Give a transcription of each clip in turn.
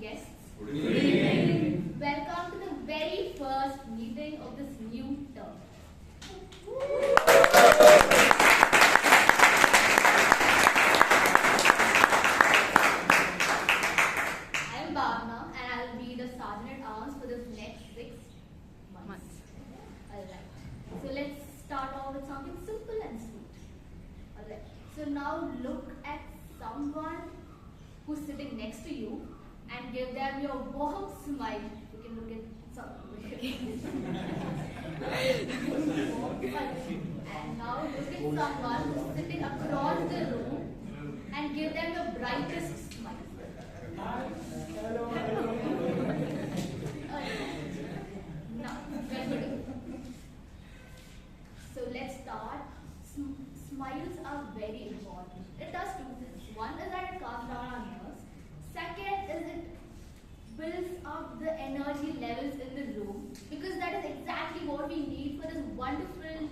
guests. Good evening. Welcome to the very first meeting of this new term. I am Bhavana and I will be the Sergeant at Arms for the next 6 months. Alright. So let's start off with something simple and sweet. Alright. So now look at someone who's sitting next to you and give them your warm smile. You can look at someone. And now look at someone who's sitting across the room and give them your brightest smile. Now, very good. So let's start. Smiles are very important. It does two things. One is that it calms down our nerves. Second is it builds up the energy levels in the room, because that is exactly what we need for this wonderful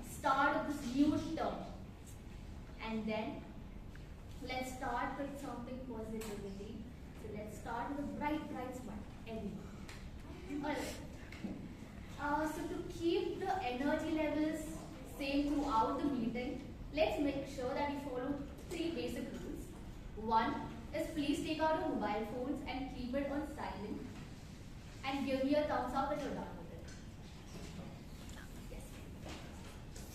start of this new term. And then let's start with something positivity. So let's start with a bright smile. Everyone. Alright. So to keep the energy levels same throughout the meeting, let's make sure that we follow 3 basic rules. One is please take out your mobile phones and keep it on silent and give me a thumbs up if you're done with it. Yes.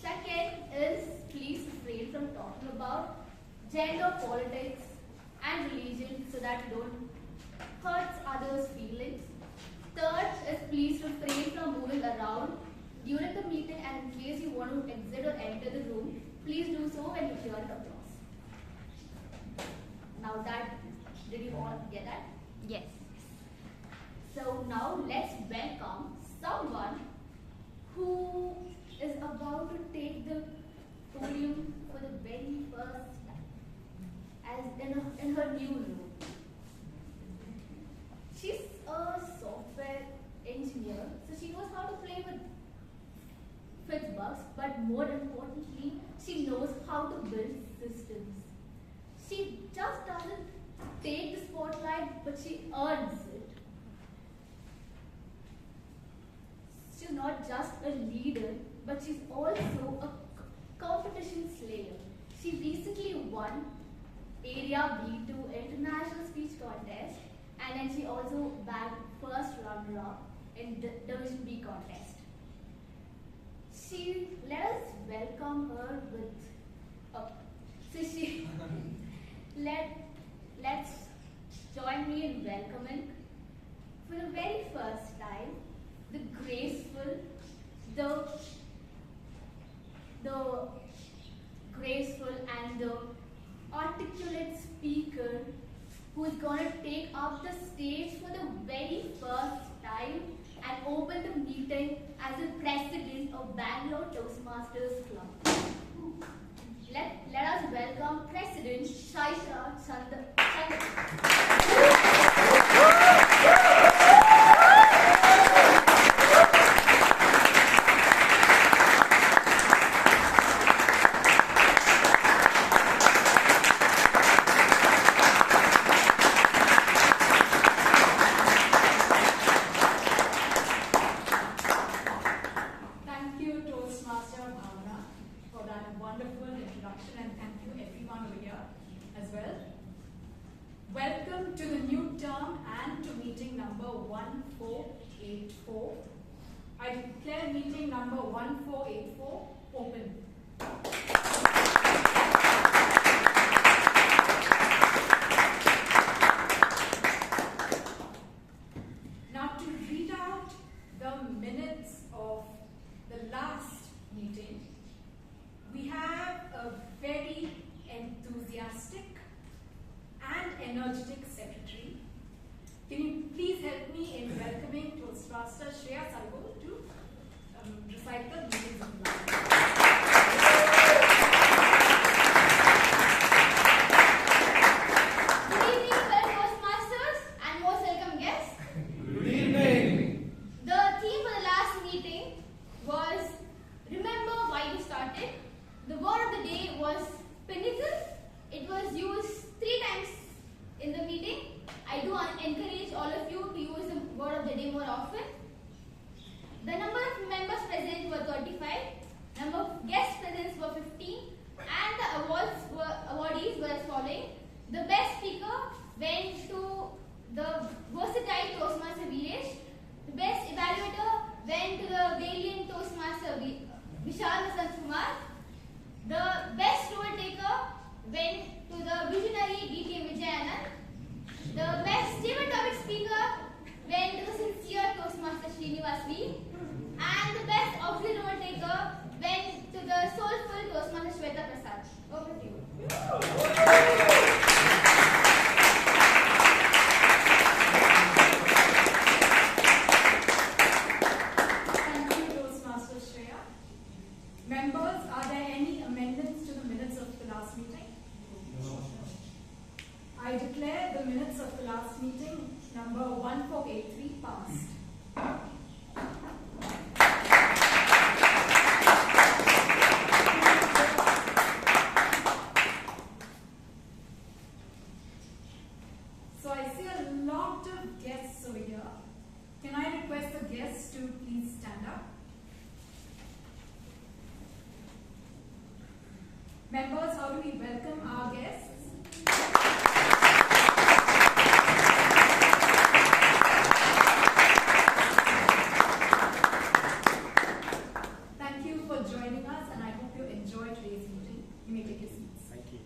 Second is please refrain from talking about gender, politics and religion so that you don't hurt others' feelings. Third is please refrain from moving around during the meeting, and in case you want to exit or enter the room, please do so when you hear the applause. Now did you all get that? Yes. So now let's welcome someone who is about to take the podium for the very first time as in her new role. She's a software engineer, so she knows how to play with bugs, but more importantly, she knows how to build systems. She just doesn't take the spotlight, but she earns it. She's not just a leader, but she's also a competition slayer. She recently won Area B2 International Speech Contest, and then she also bagged first runner-up in Division B contest. Let us welcome her let's join me in welcoming for the very first time the graceful and the articulate speaker who is going to take up the stage for the very first time and open the meeting as the president of Bangalore Toastmasters Club. Let us welcome President Chaitra Thank you, Toastmaster Bhavana, for that wonderful introduction, and thank you everyone over here as well. Welcome to the new term and to meeting number 1484. I declare meeting number 1484 open. Now to read out the minutes of the last meeting, we have a very enthusiastic and energetic secretary. Can you please help me in welcoming Toastmaster Shreya Sargo to recite the meetings of the last? Good evening, fellow Toastmasters and most welcome guests. Good evening. The theme for the last meeting was remember why you started. The word of the day was pinnacle. It was used 3 times in the meeting. I do encourage The best speaker went to the versatile Toastmaster Girish. The best evaluator went to the valiant Toastmaster Vishal and Kumar. The best role taker went to the visionary Vijayan. The best table topic speaker went to the sincere Toastmaster Srinivas V. And the best auxiliary role taker went to the soulful Toastmaster Chaitra. Over to you. Members, are there any amendments to the minutes of the last meeting? No. I declare the minutes of the last meeting, number 1483, passed. So I see a lot of guests over here. Can I request the guests to please stand up? Members, how do we welcome our guests? Thank you for joining us, and I hope you enjoyed today's meeting. You may take your seats. Thank you.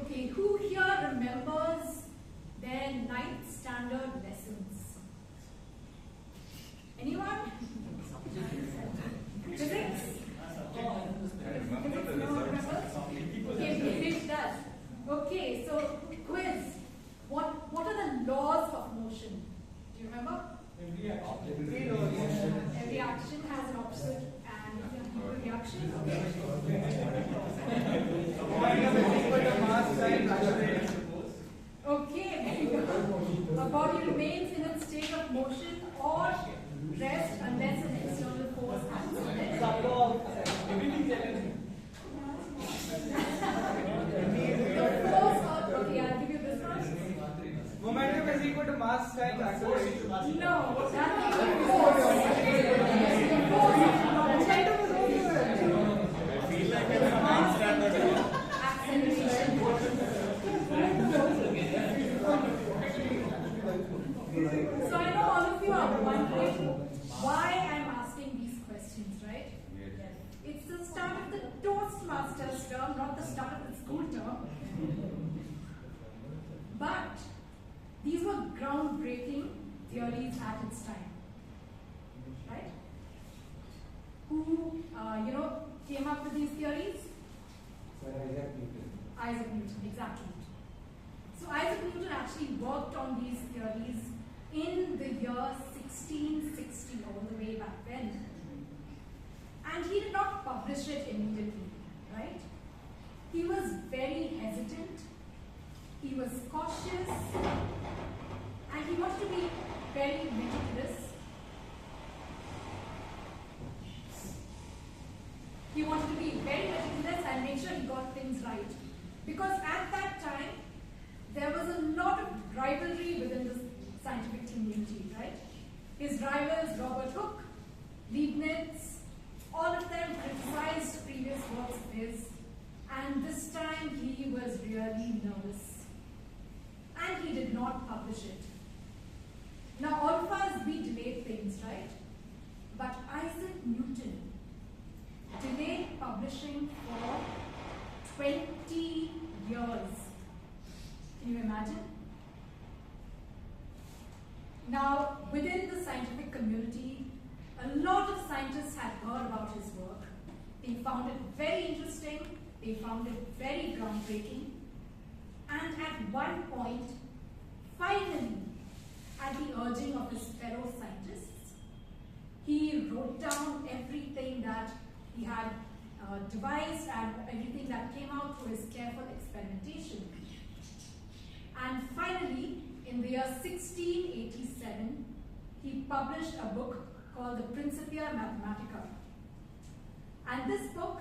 Okay, who here remembers their 9th standard lessons? Anyone? Physics? Okay, Girish does. Okay, so quiz. What are the laws of motion? Do you remember? Every action has an opposite and reaction. Okay, very good. A body remains in its state of motion or rest unless an external force acts on it. The force okay, I'll give you this one. Momentum is equal to mass times acceleration. No, that's the force. The force momentum is also I feel like it's a 9th standard. acceleration. So I know all of you are wondering why I'm asking these questions, right? Yes. It's the start of the Toastmasters term, not the start of the school term. But these were groundbreaking theories at its time, right? Who, came up with these theories? Isaac Newton, exactly. So Isaac Newton actually worked on these theories in the year 1660, all the way back then. And he did not publish it immediately, right? He was very hesitant, he was cautious, and he wanted to be very meticulous. He wanted to be very meticulous and make sure he got things right. Because at that time, there was a lot of rivalry within the scientific community, right? His rivals, Robert Hooke, Leibniz, all of them criticized previous works of his, and this time he was really nervous. And he did not publish it. Now all of us, we delayed things, right? But Isaac Newton delayed publishing for 20 years. Can you imagine? Now, within the scientific community, a lot of scientists had heard about his work. They found it very interesting, they found it very groundbreaking, and at one point, finally, at the urging of his fellow scientists, he wrote down everything that he had devised and everything that came out through his careful experimentation. And finally, in the year 1687, he published a book called the Principia Mathematica. And this book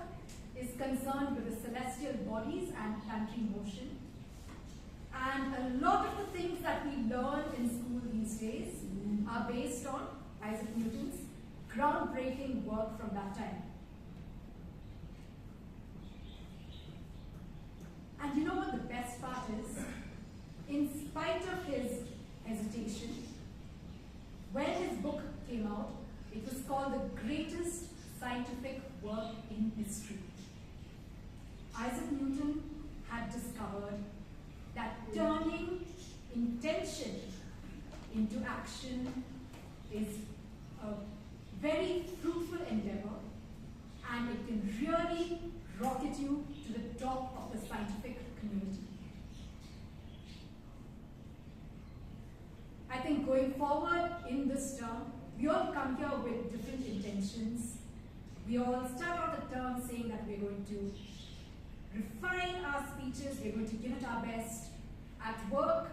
is concerned with the celestial bodies and planetary motion. And a lot of the things that we learn in school these days are based on Isaac Newton's groundbreaking work from that time. reputation. When his book came out, it was called the greatest scientific work in history. Isaac Newton had discovered that turning intention into action is a very fruitful endeavor, and it can really rocket you to the top of the scientific community. I think going forward in this term, we all come here with different intentions. We all start out the term saying that we're going to refine our speeches, we're going to give it our best. At work,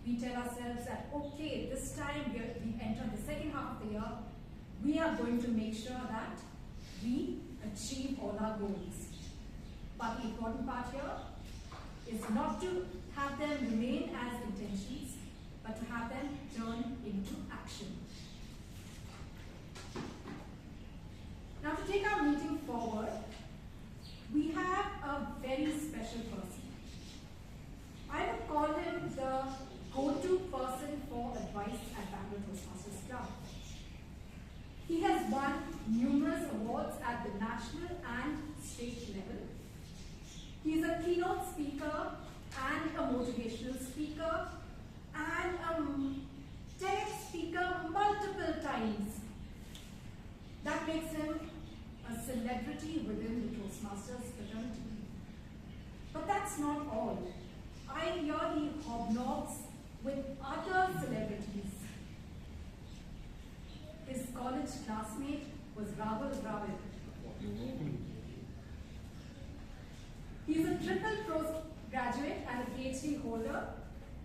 we tell ourselves that, okay, this time we enter the second half of the year, we are going to make sure that we achieve all our goals. But the important part here is not to have them remain as intentions, but to have them turn into action. Now, to take our meeting forward, we have a very special person. I would call him the go-to person for advice at Bangalore Toastmasters Club. He has won numerous awards at the national and state level. He is a keynote speaker and a motivational speaker and a TEDx speaker multiple times. That makes him a celebrity within the Toastmasters fraternity. But that's not all. I hear he hobnobs with other celebrities. His college classmate was Rahul Dravid. He is a triple graduate and a PhD holder,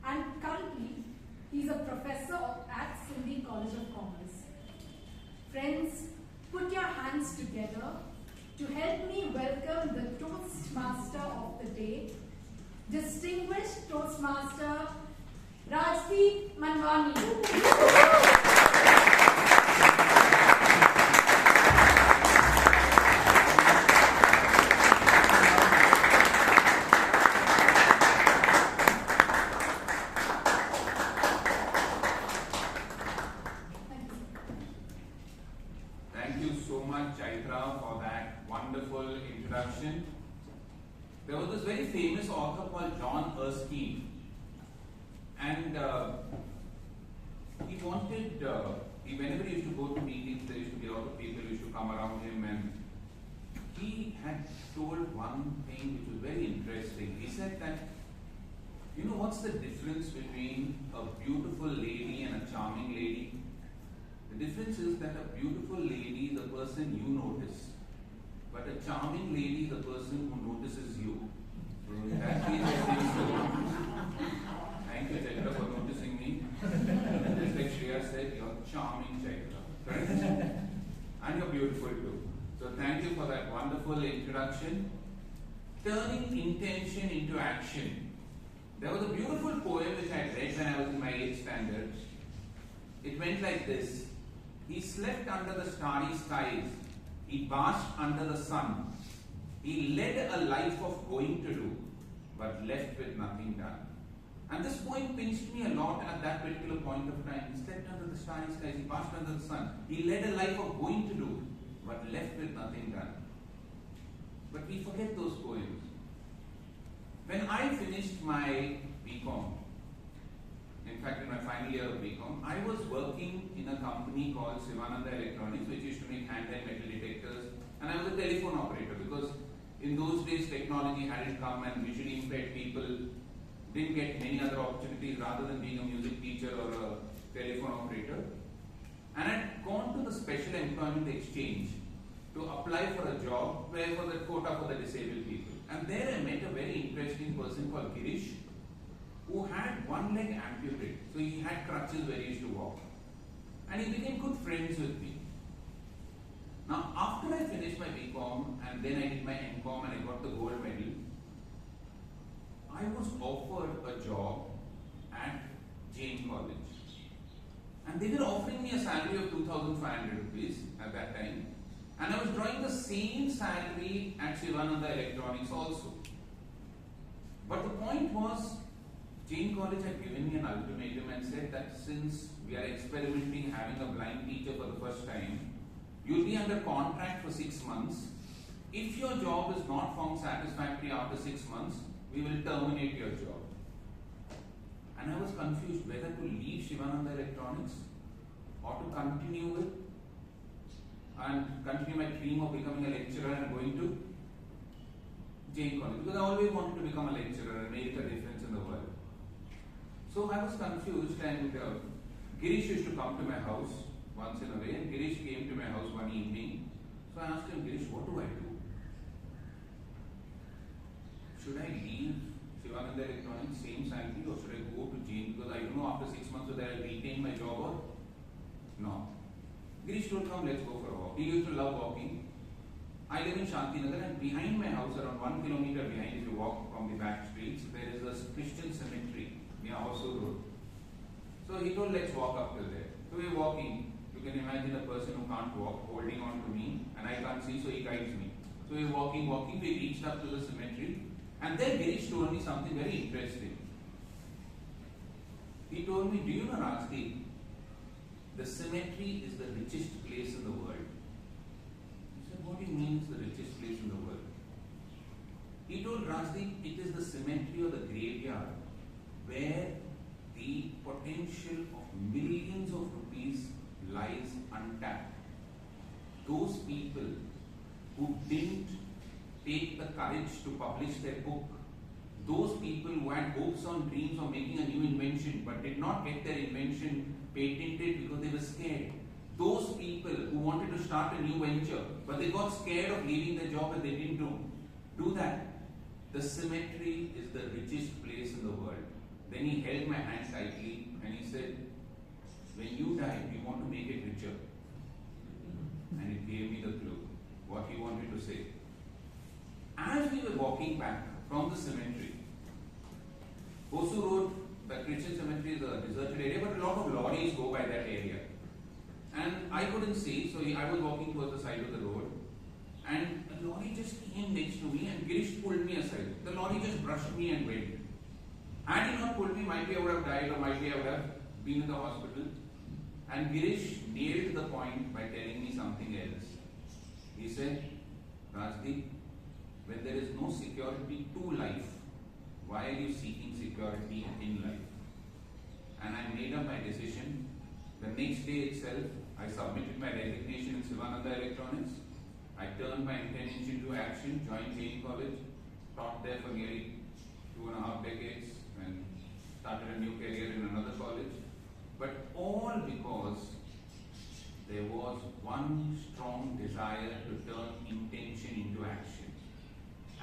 and currently he is a professor at Sindhi College of Commerce. Friends, put your hands together to help me welcome the Toastmaster of the day, distinguished Toastmaster Rajdeep Manwani. Thank you so much, Chaitra, for that wonderful introduction. There was this very famous author called John Erskine, and he wanted, whenever he used to go to meetings, there used to be a lot of people who used to come around him, and he had told one thing which was very interesting. He said that, you know what's the difference between a beautiful lady and a charming lady? The difference is that a beautiful lady is the person you notice, but a charming lady is the person who notices you. So in that case, I think so. Thank you, Chaitra, for noticing me. Just like Shreya said, you're charming, Chaitra. Correct? And you're beautiful too. So thank you for that wonderful introduction. Turning intention into action. There was a beautiful poem which I read when I was in my 8th standard. It went like this. He slept under the starry skies. He basked under the sun. He led a life of going to do, but left with nothing done. And this poem pinched me a lot at that particular point of time. He slept under the starry skies. He basked under the sun. He led a life of going to do, but left with nothing done. But we forget those poems. When I finished my BCom, in fact, in my final year of BCom, I was working in a company called Sivananda Electronics, which used to make handheld metal detectors, and I was a telephone operator because in those days technology hadn't come and visually impaired people didn't get many other opportunities rather than being a music teacher or a telephone operator. And I'd gone to the Special Employment Exchange to apply for a job where for the quota for the disabled people. And there I met a very interesting person called Girish, who had one leg amputated. So he had crutches where he used to walk. And he became good friends with me. Now, after I finished my BCom and then I did my MCom and I got the gold medal, I was offered a job at Jain College. And they were offering me a salary of 2,500 rupees at that time. And I was drawing the same salary at Sivananda Electronics also. But the point was, Jain College had given me an ultimatum and said that since we are experimenting having a blind teacher for the first time, you'll be under contract for 6 months. If your job is not found satisfactory after 6 months, we will terminate your job. And I was confused whether to leave Shivananda Electronics or to continue with and continue my dream of becoming a lecturer and going to Jain College, because I always wanted to become a lecturer and make a difference in the world. So I was confused, and Girish used to come to my house once in a way, and Girish came to my house one evening. So I asked him, Girish, what do I do? Should I leave Shivananda Electronics, same salary, or should I go to Jain? Because I don't know after 6 months whether I'll retain my job or no. Girish told, come, let's go for a walk. He used to love walking. I live in Shantinagar, and behind my house, around 1 kilometer behind, if you walk from the back streets, there is a Christian cemetery near Horseshoe Road. So he told, let's walk up till there. So we're walking. You can imagine a person who can't walk holding on to me, and I can't see, so he guides me. So we're walking. We reached up to the cemetery, and then Girish told me something very interesting. He told me, do you know, Rajdeep, the cemetery is the richest place in the world. I said, what do you mean it's the richest place in the world? He told Rajdeep, it is the cemetery or the graveyard where the potential of millions of rupees lies untapped. Those people who didn't take the courage to publish their book, those people who had hopes and dreams of making a new invention but did not get their invention patented because they were scared. Those people who wanted to start a new venture but they got scared of leaving their job and they didn't do that. The cemetery is the richest place in the world. Then he held my hand tightly and he said, when you die, we want to make it richer. And it gave me the clue, what he wanted to say. As we were walking back from the cemetery, Horseshoe Road, the Christian cemetery is a deserted area, but a lot of lorries go by that area. And I couldn't see, so I was walking towards the side of the road, and a lorry just came next to me and Girish pulled me aside. The lorry just brushed me and went. Had he not pulled me, might be I would have died or might be I would have been in the hospital. And Girish nailed the point by telling me something else. He said, Rajdeep, when there is no security to life, why are you seeking security in life? And I made up my decision. The next day itself, I submitted my resignation in Shivananda Electronics. I turned my intention into action, joined Jain College, taught there for nearly 2.5 decades, and started a new career in another college. But all because there was one strong desire to turn intention into action.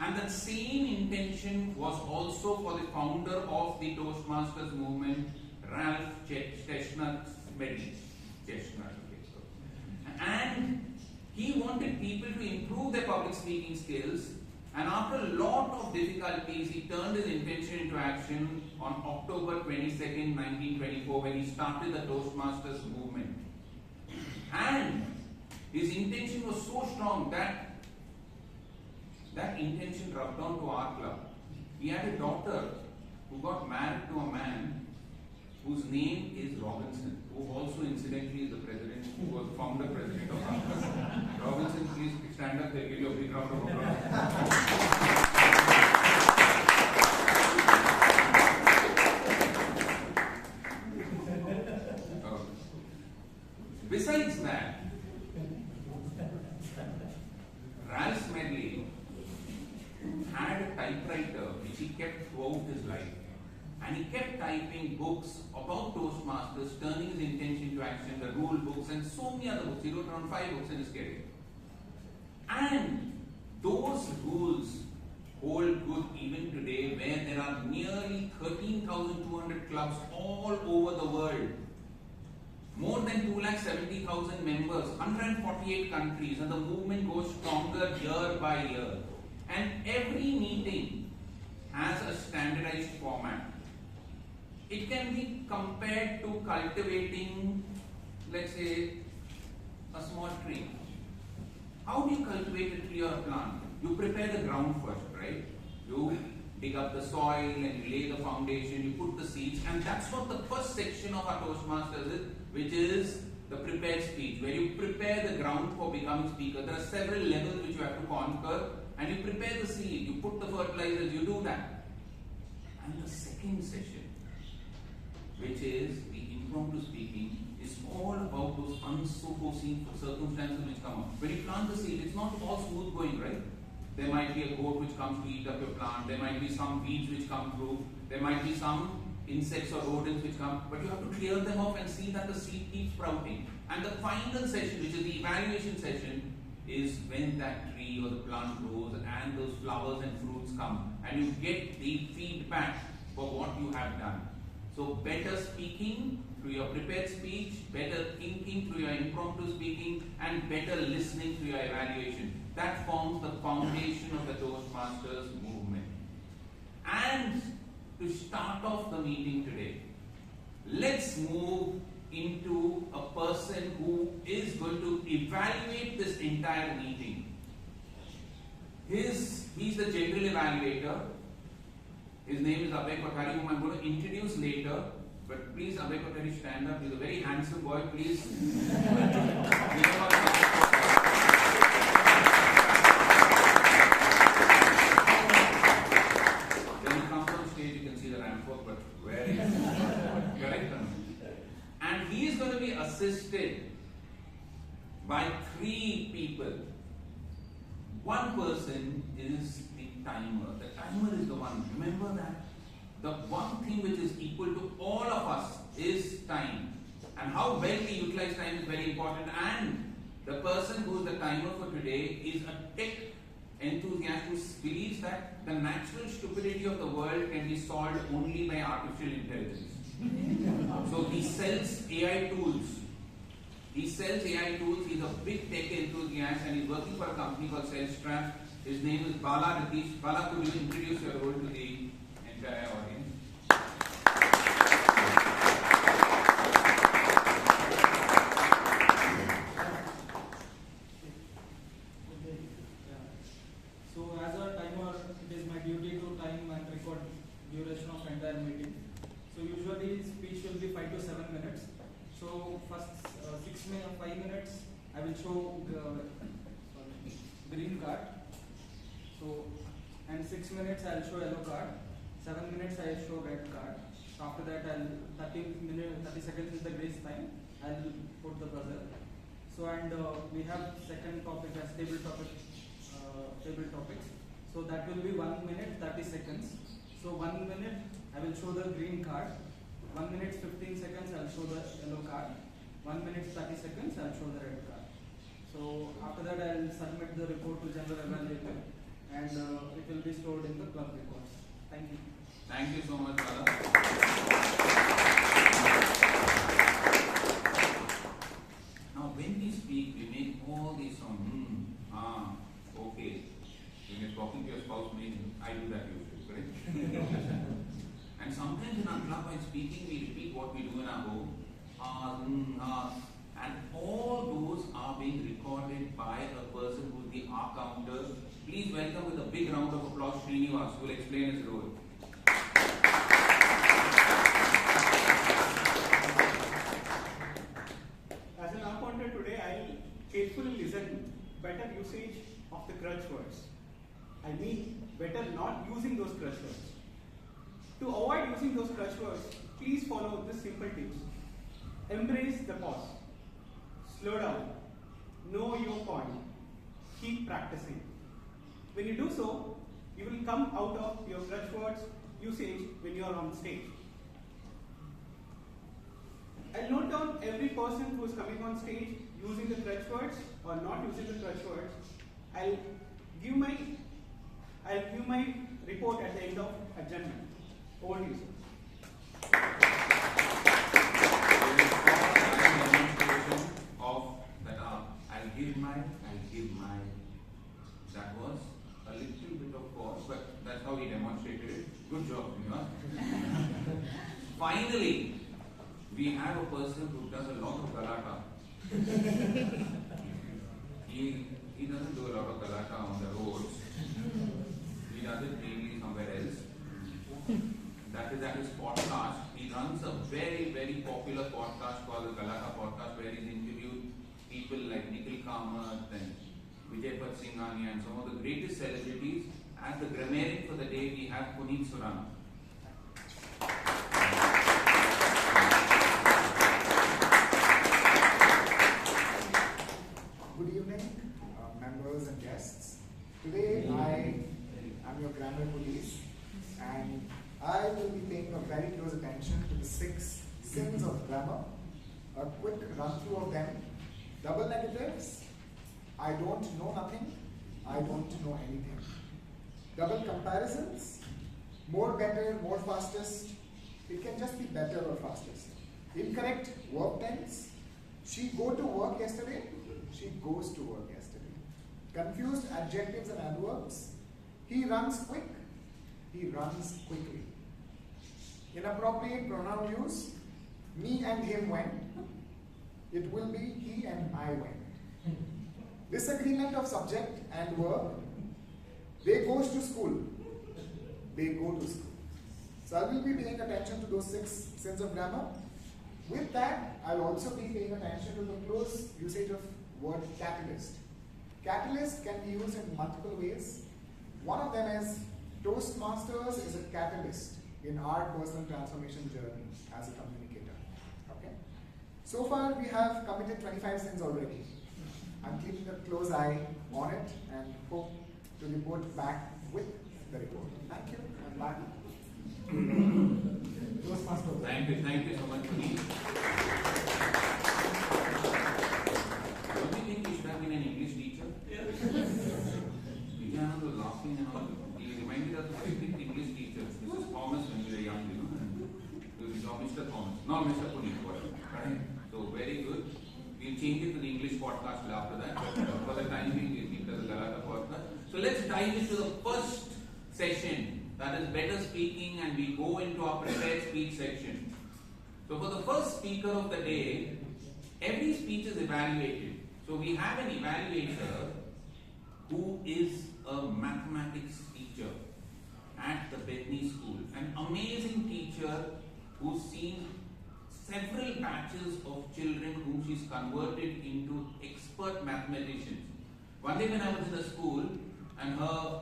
And that same intention was also for the founder of the Toastmasters movement, Ralph Chestnut Medley. And he wanted people to improve their public speaking skills. And after a lot of difficulties, he turned his intention into action on October 22nd, 1924, when he started the Toastmasters movement. And his intention was so strong that that intention rubbed on to our club. He had a daughter who got married to a man whose name is Robinson, who also incidentally is the president, who was founder president of our club. Robinson, please stand up, they'll give you a big round of applause. Besides that, Ralph Medley had a typewriter which he kept throughout his life, and he kept typing books about Toastmasters, turning his intention into action, the rule books, and so many other books. He wrote around 5 books in his career. And those rules hold good even today, where there are nearly 13,200 clubs all over the world. More than 270,000 members, 148 countries, and the movement goes stronger year by year. And every meeting has a standardized format. It can be compared to cultivating, let's say, a small tree. How do you cultivate a tree or a plant? You prepare the ground first, right? You dig up the soil and you lay the foundation, you put the seeds, and that's what the first section of our Toastmasters is, which is the prepared speech, where you prepare the ground for becoming speaker. There are several levels which you have to conquer, and you prepare the seed, you put the fertilizers, you do that. And the second session, which is the impromptu speaking, is all about those unforeseen circumstances which come up. When you plant the seed, it's not all smooth going, right? There might be a goat which comes to eat up your plant, there might be some weeds which come through, there might be some insects or rodents which come, but you have to clear them off and see that the seed keeps sprouting. And the final session, which is the evaluation session, is when that tree or the plant grows and those flowers and fruits come, and you get the feedback for what you have done. So better speaking through your prepared speech, better thinking through your impromptu speaking, and better listening through your evaluation. That forms the foundation of the Toastmasters movement. And to start off the meeting today, let's move into a person who is going to evaluate this entire meeting. He's the general evaluator. His name is Abhay Kothari, whom I'm going to introduce later. But please, Abhay Kothari, stand up. He's a very handsome boy. Please. When you come from stage, you can see the ramp walk, but where is correct? And he is going to be assisted by 3 people. One person is the timer. The timer is the one. Remember that. The one thing which is equal to all of us is time. And how well we utilize time is very important. And the person who is the timer for today is a tech enthusiast who believes that the natural stupidity of the world can be solved only by artificial intelligence. So he sells AI tools. He's a big tech enthusiast, and he's working for a company called Chaitra. His name is Rajdeep. Bala, could you introduce your role to the entire audience? So as a timer, it is my duty to time and record duration of entire meeting. So usually speech will be 5 to 7 minutes. So first 5 minutes I will show green card. So and 6 minutes I will show yellow card. 7 minutes I will show red card. After that 30 seconds is the grace time. I will put the buzzer. So and we have second topic as table topics. So that will be 1 minute 30 seconds. So 1 minute I will show the green card. 1 minute 15 seconds I will show the yellow card. 1 minute 30 seconds I will show the red card. So after that I will submit the report to general evaluator, and it will be stored in the club records. Thank you. Thank you so much, Bala. Now when we speak, we make all these sounds. Okay. When you're talking to your spouse, I do that usually, correct? And sometimes in our club, while speaking, we repeat what we do in our home. And all those are being recorded by a person who is the counter. Please welcome with a big round of applause Srinivas, who will explain his role. As an counter today, I will carefully listen better usage of the crutch words. I mean better not using those crutch words. To avoid using those crutch words, please follow this simple tips. Embrace the pause. Slow down. Know your point. Keep practicing. When you do so, you will come out of your crutch words usage when you are on stage. I'll note down every person who is coming on stage using the crutch words or not using the crutch words. I'll give my report at the end of adjournment. Over to you, sir. That was a little bit of pause, but that's how he demonstrated it. Good job, Finally, we have a person who does a lot of galata. He doesn't do a lot of galata on the roads. He does it mainly somewhere else. Vijayan and some of the greatest celebrities. As the grammarian for the day, we have Puneet Surana. Good evening, members and guests. Today I am your grammar police and I will be paying a very close attention to the 6 sins of grammar. A quick run through of them. Double negatives. I don't know nothing. I don't know anything. Double comparisons. More, better, more, fastest. It can just be better or fastest. Incorrect verb tense. She go to work yesterday. She goes to work yesterday. Confused adjectives and adverbs. He runs quick. He runs quickly. Inappropriate pronoun use. Me and him went. It will be he and I went. Disagreement of subject and verb. They goes to school. They go to school. So I will be paying attention to those 6 sins of grammar. With that, I will also be paying attention to the close usage of word catalyst. Catalyst can be used in multiple ways. One of them is Toastmasters is a catalyst in our personal transformation journey as a communicator. Okay. So far we have committed 25 sins already. I'm keeping a close eye on it and hope to report back with the report. Thank you. I'm back. Toastmasters. Thank you so much, Puneet. Don't you think you should have been an English teacher? Vijayan was laughing and all. He reminded us of a big English teacher, Mrs. Thomas, when we were young, you know. And Mr. Thomas. No, Mr. Puneet. Right? So very good. We'll change it to the English podcast after that, but for the time being, we'll keep it as a Galata podcast. So let's dive into the first session, that is better speaking, and we go into our prepared speech section. So for the first speaker of the day, every speech is evaluated. So we have an evaluator who is a mathematics teacher at the Bethany School, an amazing teacher who's seen several batches of children whom she's converted into expert mathematicians. One day when I was in the school and her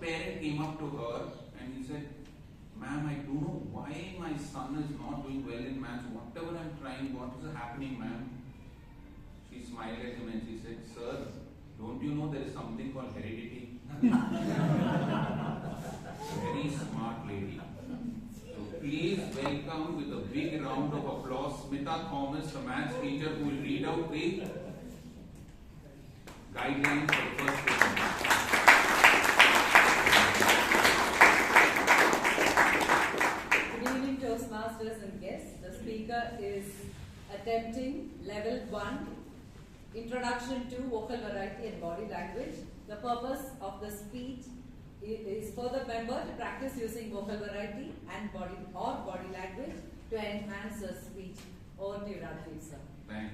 parent came up to her and he said, "Ma'am, I don't know why my son is not doing well in maths. Whatever I'm trying, what is happening, ma'am?" She smiled at him and she said, "Sir, don't you know there is something called heredity?" Very smart lady. Please welcome with a big round of applause Smita Thomas, the maths teacher, who will read out the guidelines for the first session. Good evening, Toastmasters and guests. The speaker is attempting level 1, introduction to vocal variety and body language. The purpose of the speech is for the member to practice using vocal variety and body language to enhance the speech. Over to you, Rajdeep, sir. Thank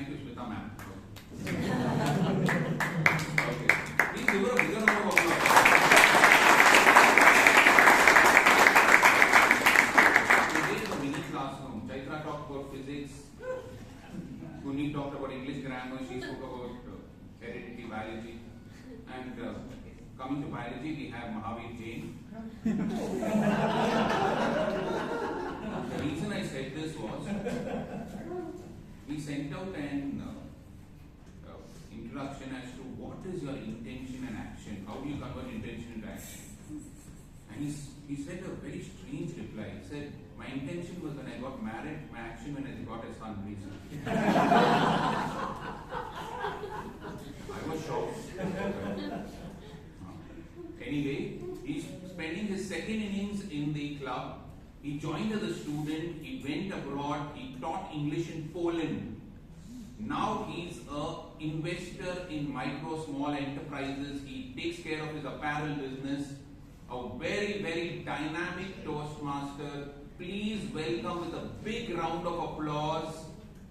you, Smita ma'am. Okay. Please give her a bigger round of applause. Today is a mini classroom. Chaitra talked about physics. Puneet talked about English grammar. She spoke about heredity, biology, and coming to biology, we have Mahaveer Jain. The reason I said this was, we sent out an introduction as to what is your intention and action. How do you convert intention into action? And he said a very strange reply. He said, "My intention was when I got married, my action when I got a son recently." I was shocked. Anyway, he's spending his second innings in the club. He joined as a student, he went abroad, he taught English in Poland. Now he's an investor in micro, small enterprises. He takes care of his apparel business. A very, very dynamic Toastmaster. Please welcome with a big round of applause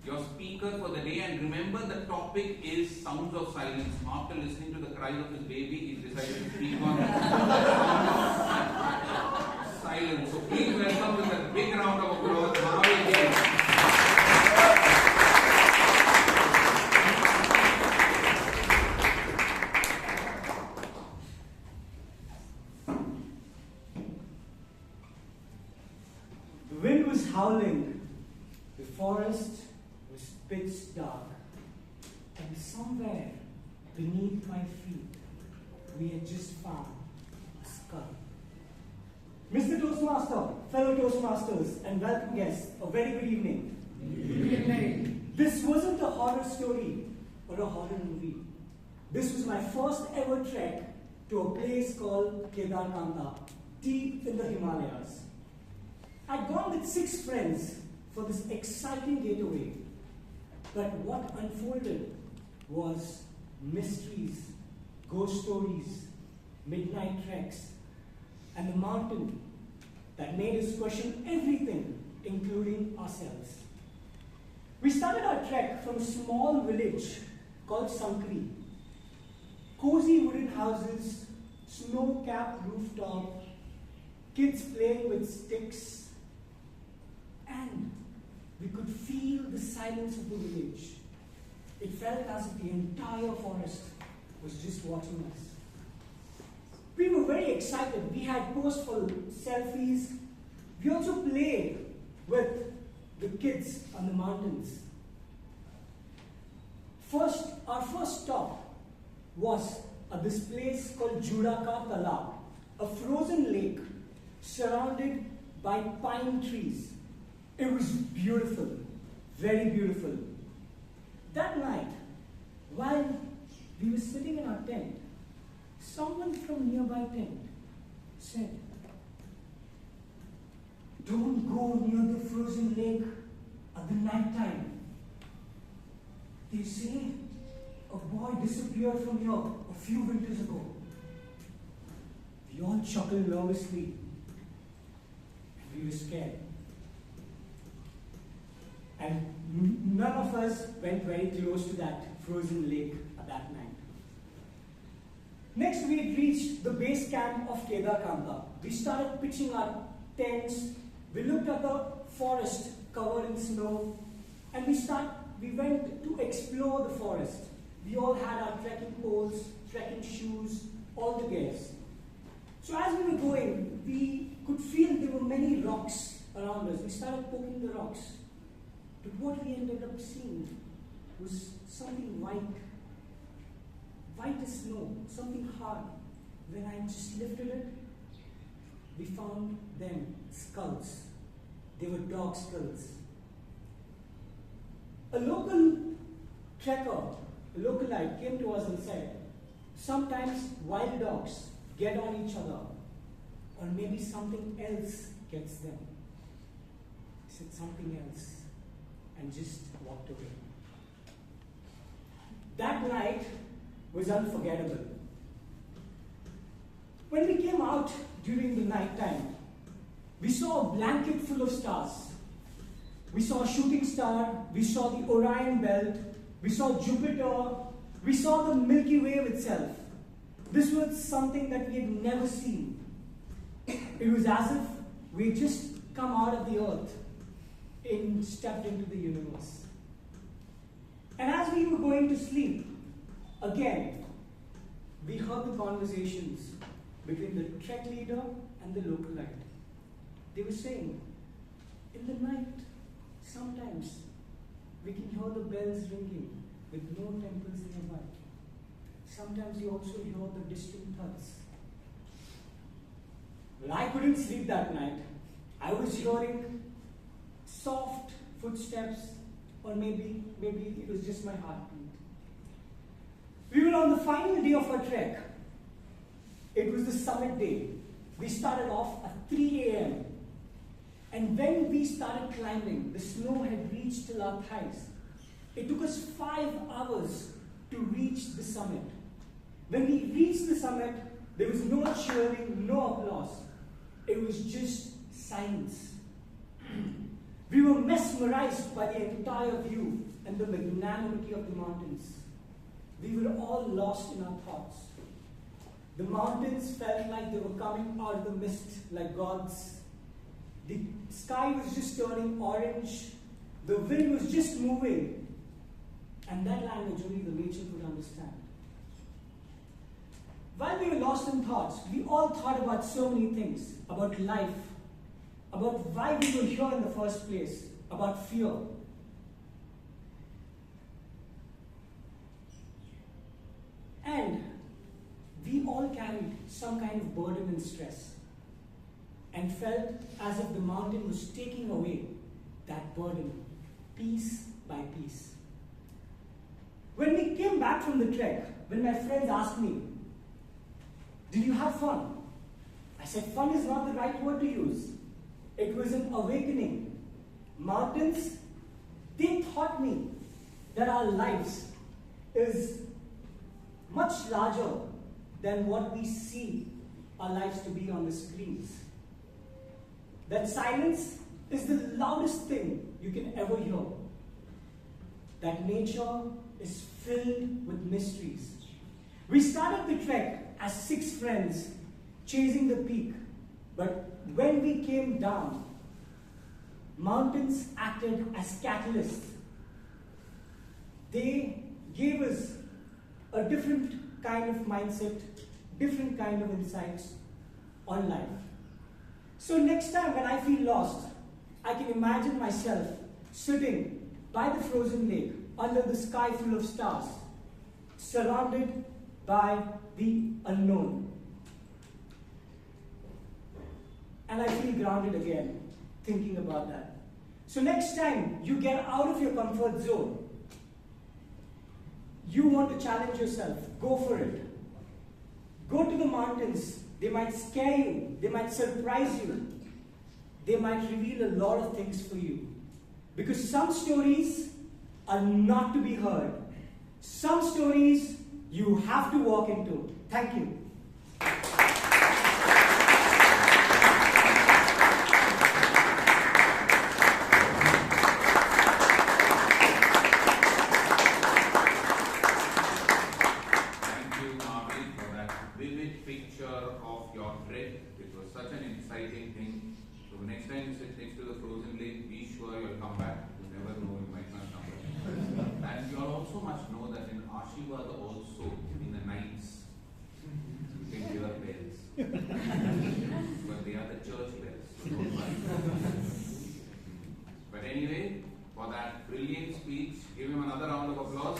your speaker for the day. And remember, the topic is sounds of silence. After listening to the cries of his baby, he decided to speak on silence. So please welcome with a big round of applause Mahaveer. somewhere beneath my feet, we had just found a skull. Mr. Toastmaster, fellow Toastmasters, and welcome guests, a very good evening. Good evening. This wasn't a horror story or a horror movie. This was my first ever trek to a place called Kedarkanda, deep in the Himalayas. I'd gone with 6 friends for this exciting getaway, but what unfolded was mysteries, ghost stories, midnight treks, and the mountain that made us question everything, including ourselves. We started our trek from a small village called Sankri. Cozy wooden houses, snow-capped rooftop, kids playing with sticks, and we could feel the silence of the village. It felt as if the entire forest was just watching us. We were very excited. We had posed for selfies. We also played with the kids on the mountains. Our first stop was at this place called Judaka Talab, a frozen lake surrounded by pine trees. It was beautiful, very beautiful. That night, while we were sitting in our tent, someone from nearby tent said, "Don't go near the frozen lake at the night time. They say a boy disappeared from here a few winters ago." We all chuckled nervously, and we were scared. And none of us went very close to that frozen lake at that night. Next, we had reached the base camp of Kedarkanda. We started pitching our tents. We looked at the forest covered in snow, and we went to explore the forest. We all had our trekking poles, trekking shoes, all the gears. So as we were going, we could feel there were many rocks around us. We started poking the rocks. But what we ended up seeing was something white as snow, something hard. When I just lifted it, we found them skulls. They were dog skulls. A local trekker, a localite, came to us and said, sometimes wild dogs get on each other, or maybe something else gets them. He said something else, and just walked away. That night was unforgettable. When we came out during the night time, we saw a blanket full of stars. We saw a shooting star, we saw the Orion belt, we saw Jupiter, we saw the Milky Way itself. This was something that we had never seen. It was as if we had just come out of the earth and stepped into the universe. And as we were going to sleep, again, we heard the conversations between the trek leader and the localite. They were saying, in the night, sometimes we can hear the bells ringing with no temples nearby. Sometimes you also hear the distant thuds. Well, I couldn't sleep that night. I was hearing soft footsteps, or maybe it was just my heartbeat. We were on the final day of our trek. It was the summit day. We started off at 3 a.m. And when we started climbing, the snow had reached till our thighs. It took us 5 hours to reach the summit. When we reached the summit, there was no cheering, no applause. It was just silence. We were mesmerized by the entire view and the magnanimity of the mountains. We were all lost in our thoughts. The mountains felt like they were coming out of the mist like gods. The sky was just turning orange. The wind was just moving. And that language only the nature could understand. While we were lost in thoughts, we all thought about so many things. About life. About why we were here in the first place. About fear. And we all carried some kind of burden and stress and felt as if the mountain was taking away that burden piece by piece. When we came back from the trek, when my friends asked me, "Did you have fun?" I said, fun is not the right word to use. It was an awakening. Mountains, they taught me that our lives is much larger than what we see our lives to be on the screens. That silence is the loudest thing you can ever hear. That nature is filled with mysteries. We started the trek as 6 friends chasing the peak, but when we came down, mountains acted as catalysts. They gave us a different kind of mindset, different kind of insights on life. So next time when I feel lost, I can imagine myself sitting by the frozen lake under the sky full of stars, surrounded by the unknown. And I feel grounded again, thinking about that. So next time you get out of your comfort zone, you want to challenge yourself, go for it. Go to the mountains. They might scare you. They might surprise you. They might reveal a lot of things for you. Because some stories are not to be heard. Some stories you have to walk into. Thank you. But they are the church bells. So don't mind. But anyway, for that brilliant speech, give him another round of applause.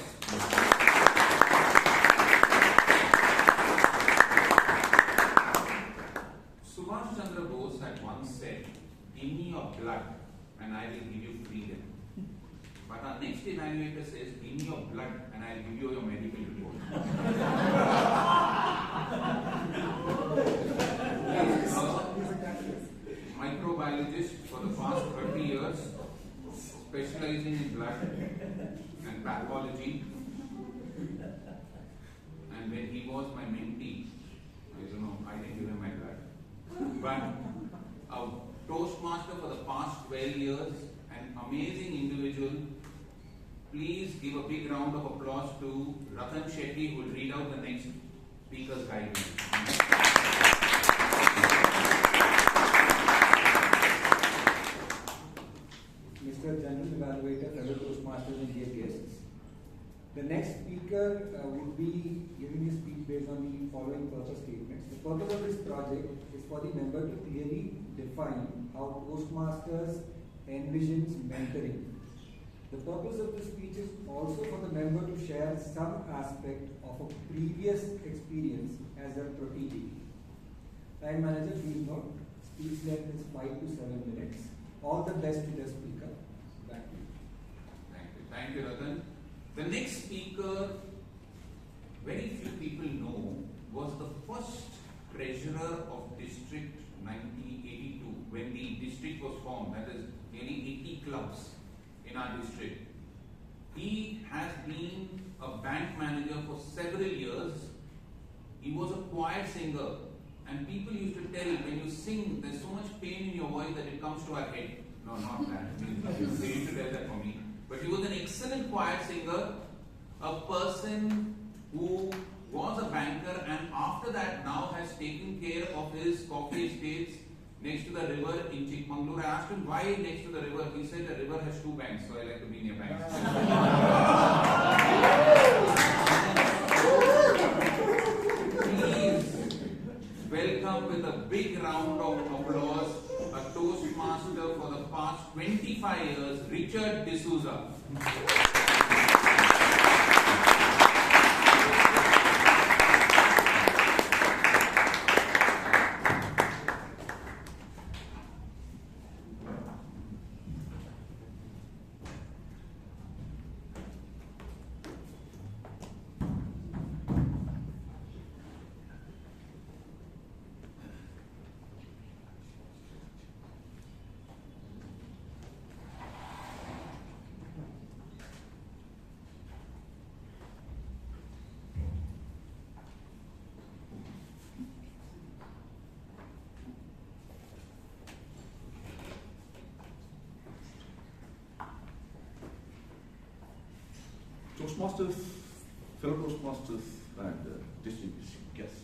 Subhash Chandra Bose had once said, "Give me your blood and I will give you freedom." But our next evaluator says, "Give me your blood and I will give you your medical report." Microbiologist for the past 30 years, specializing in blood and pathology. And when he was my mentee, I don't know, I didn't give him my blood. But a Toastmaster for the past 12 years, an amazing individual. Please give a big round of applause to Ratan Shetty, who will read out the next speaker's guidelines. Mr. General Evaluator, fellow Toastmasters and dear guests. The next speaker would be giving his speech based on the following purpose statements. The purpose of this project is for the member to clearly define how Toastmasters envisions mentoring. The purpose of this speech is also for the member to share some aspect of a previous experience as a protege. Time manager, please note, speech length is 5 to 7 minutes. All the best to the speaker. Back to you. Thank you. Thank you, Ratan. The next speaker, very few people know, was the first treasurer of District 1982 when the district was formed. That is nearly 80 clubs in our district. He has been a bank manager for several years. He was a choir singer. And people used to tell, when you sing, there's so much pain in your voice that it comes to our head. No, not that. They used to tell that for me. But he was an excellent choir singer, a person who was a banker, and after that now has taken care of his coffee estates next to the river in Chikmagalur. I asked him why next to the river. He said the river has 2 banks, so I like to be near banks. Welcome with a big round of applause, a Toastmaster for the past 25 years, Richard D'Souza. Toastmasters, fellow Toastmasters, and distinguished guests.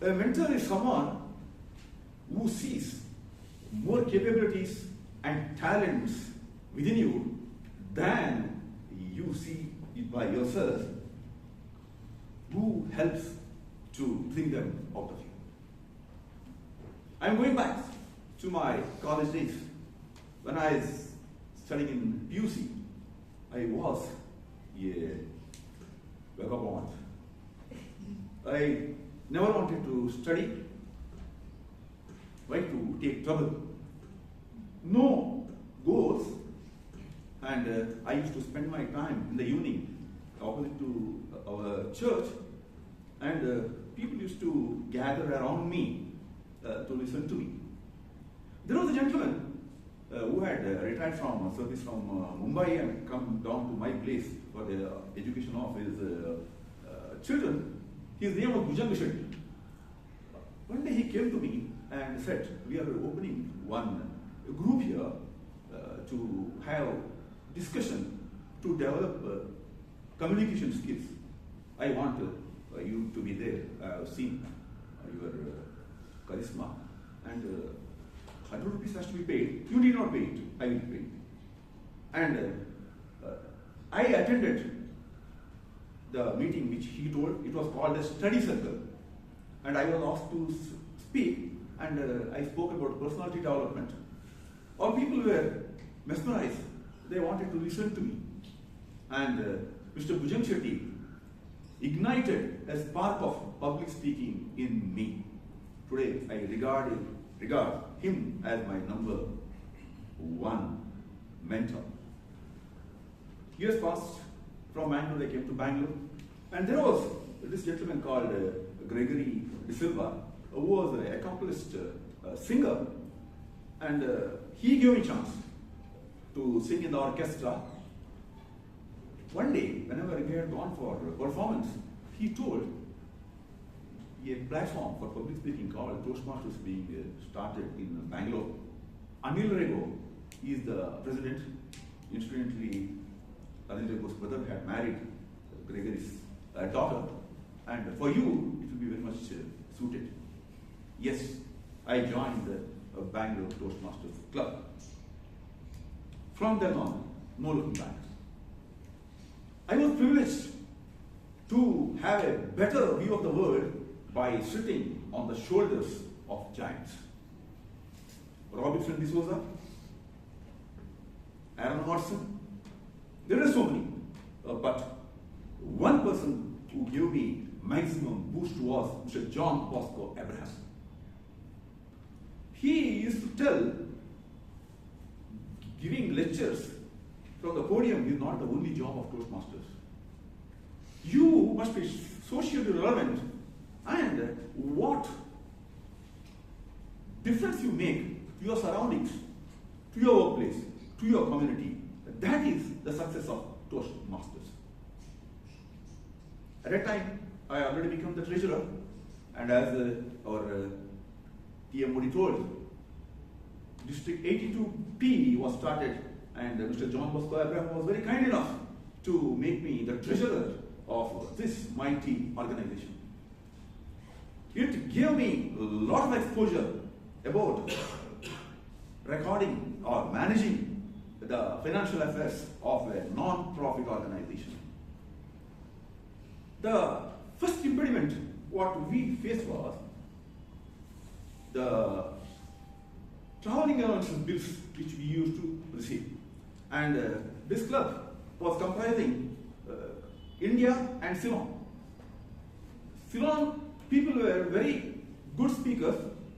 A mentor is someone who sees more capabilities and talents within you than you see it by yourself, who helps to bring them out of you. I'm going back to my college days. When I was studying in PUC, I was a vagabond. I never wanted to study, why to take trouble. No goals, and I used to spend my time in the evening opposite to our church, and people used to gather around me to listen to me. There was a gentleman who had retired from service from Mumbai and come down to my place for the education of his children. His name was Vijayan. One day he came to me and said, we are opening one group here to have discussion to develop communication skills. I want you to be there. I have seen your charisma, and 100 rupees has to be paid. You need not pay it. I will pay it. And I attended the meeting which he told. It was called a study circle, and I was asked to speak, and I spoke about personality development. All people were mesmerized. They wanted to listen to me. And Mr. Vijayan ignited a spark of public speaking in me. Today, I regard him as my number one mentor. Years passed. From Bangalore, I came to Bangalore, and there was this gentleman called Gregory De Silva, who was an accomplished singer, and he gave me a chance to sing in the orchestra. One day, whenever we had gone for performance, he told a platform for public speaking called Toastmasters being started in Bangalore. Anil Rego is the president. Incidentally, Anil Rego's brother had married Gregory's daughter, and for you, it will be very much suited. Yes, I joined the Bangalore Toastmasters Club. From then on, no looking back. I was privileged to have a better view of the world by sitting on the shoulders of giants. Robinson D'Souza, Aranha, there are so many, but one person who gave me maximum boost was Mr. John Bosco Abraham. He used to tell, giving lectures from the podium is not the only job of Toastmasters. You must be socially relevant, and what difference you make to your surroundings, to your workplace, to your community, that is the success of Toastmasters. At that time, I already become the treasurer, and as our PM Modi told, District 82P was started, and Mr. John Bosco Abraham was very kind enough to make me the treasurer of this mighty organization. It gave me a lot of exposure about recording or managing the financial affairs of a non-profit organization. The first impediment what we faced was the traveling allowances bills which we used to receive. And this club was comprising India and Ceylon. Ceylon people were very good speakers.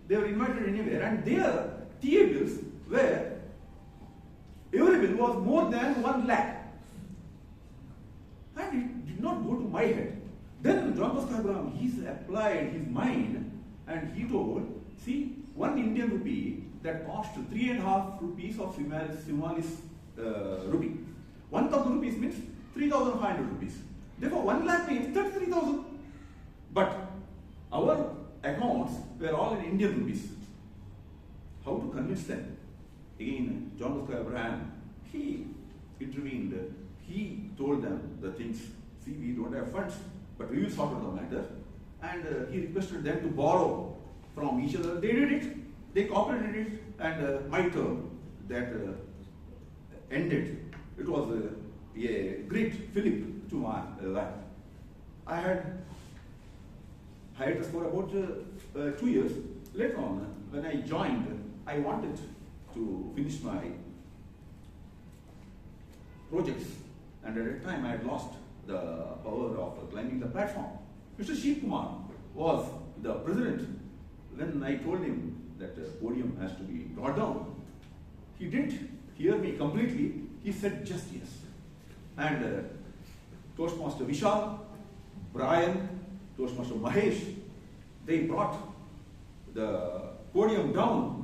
They were invited anywhere, and their TA bills were, every bill was more than 1 lakh. And it did not go to my head. Then John Bosco Abraham, he's applied his mind, and he told, see, 1 Indian rupee that cost 3.5 rupees of Somali's rupee. 1,000 rupees means 3,500 rupees. Therefore, 1 lakh means 33,000. But our accounts were all in Indian rupees. How to convince them? Again, John Bosco Abraham, he intervened. he told them the things. See, we don't have funds, but we will sort out the matter. And he requested them to borrow from each other. They did it. They cooperated it, and my term that ended. It was a great fillip to my life. I had hiatus for about 2 years. Later on, when I joined, I wanted to finish my projects, and at that time I had lost the power of climbing the platform. Mr. Kumar was the president. When I told him that the podium has to be brought down, he didn't hear me completely. He said just yes. And Toastmaster Vishal, Bryan, Toastmaster Mahesh, they brought the podium down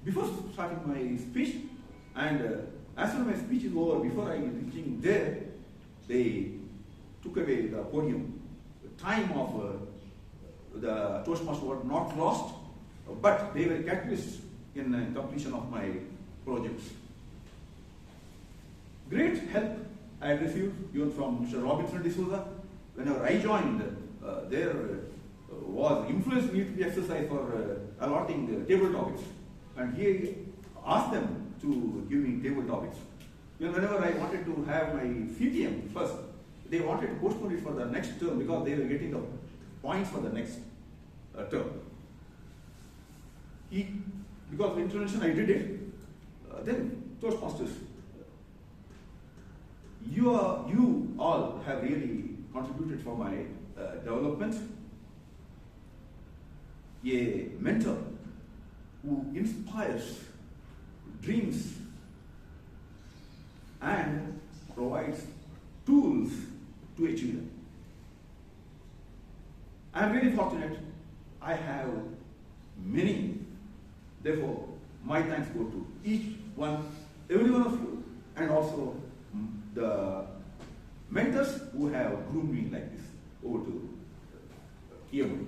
before starting my speech. And as soon as my speech is over, before I reaching there, they took away the podium. The time of the Toastmaster was not lost, but they were catalysts in completion of my projects. Great help I received even from Mr. Robinson D'Souza. Whenever I joined, there was influence need to be exercised for allotting table topics, and he asked them to give me table topics. Whenever I wanted to have my CTM first, they wanted to postpone it for the next term because they were getting the points for the next term. Because of intervention I did it. Then Toastmasters, you all have really contributed for my development. A mentor who inspires dreams and provides tools to achieve them. I am really fortunate. I have many. Therefore, my thanks go to every one of you, and also the mentors who have groomed me like this. Over to PM.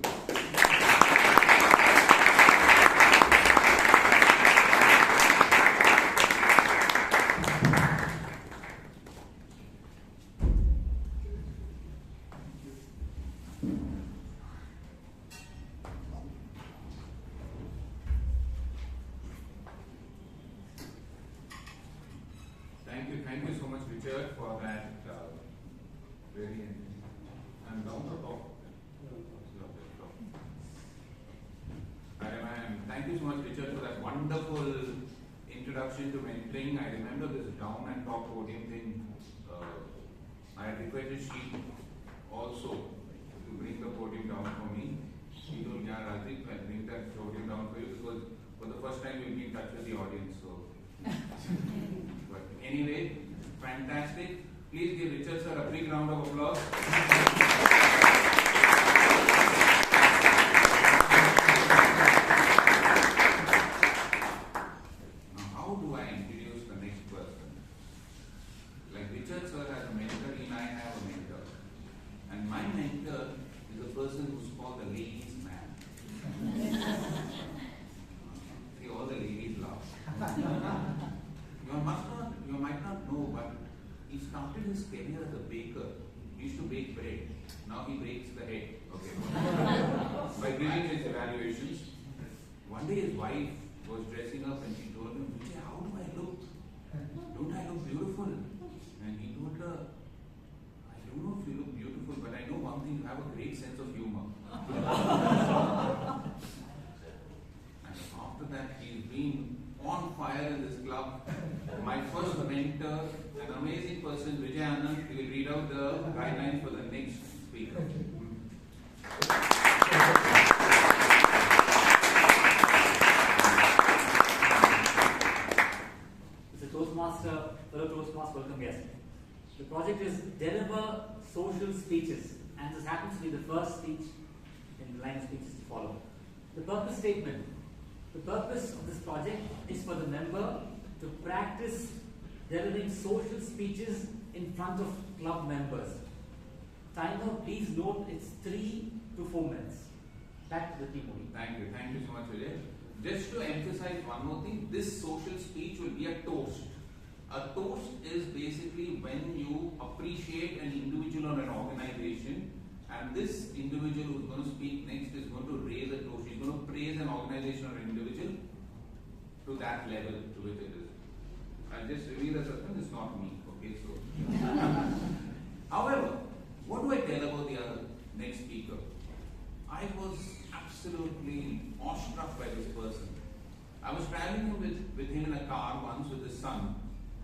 Thank you so much, Richard, for that very. I'm down the top. Thank you so much, Richard, for that wonderful introduction to mentoring. I remember this down and top podium thing. I had requested she also to bring the podium down for me. She told me, Rajdeep, I'll bring that podium down for you because for the first time you'll be in touch with the audience. So, but anyway, fantastic. Please give Richard sir a big round of applause. Now, how do I introduce the next person? Like Richard sir has a mentor, and I have a mentor. And my mentor is a person who's called the ladies' man. See, all the ladies laugh. You might not know, but he started his career as a baker. He used to bake bread. Now he bakes the head. Okay. By giving his evaluations. One day his wife was dressing up and she told him, how do I look? Don't I look beautiful? And he told her, I don't know if you look beautiful, but I know one thing, you have a great sense of humor. And after that, he's been on fire in this club. My first mentor, an amazing person, Vijayan, he will read out the guidelines for the next speaker. Mr. Toastmaster, fellow Toastmaster, welcome guest. The project is Deliver Social Speeches, and this happens to be the first speech in the line of speeches to follow. The purpose statement. The purpose of this project is for the member to practice delivering social speeches in front of club members. Timer, please note it's 3 to 4 minutes. Back to the team. Thank you so much, Vijay. Just to emphasize one more thing, this social speech will be a toast. A toast is basically when you appreciate an individual or an organization, and this individual who's going to speak next is going to raise a toast. He's going to praise an organization or an individual to that level to which it is. I'll just reveal a certain, it's not me. Okay, so. However, what do I tell about the other next speaker? I was absolutely awestruck by this person. I was traveling with him in a car once with his son,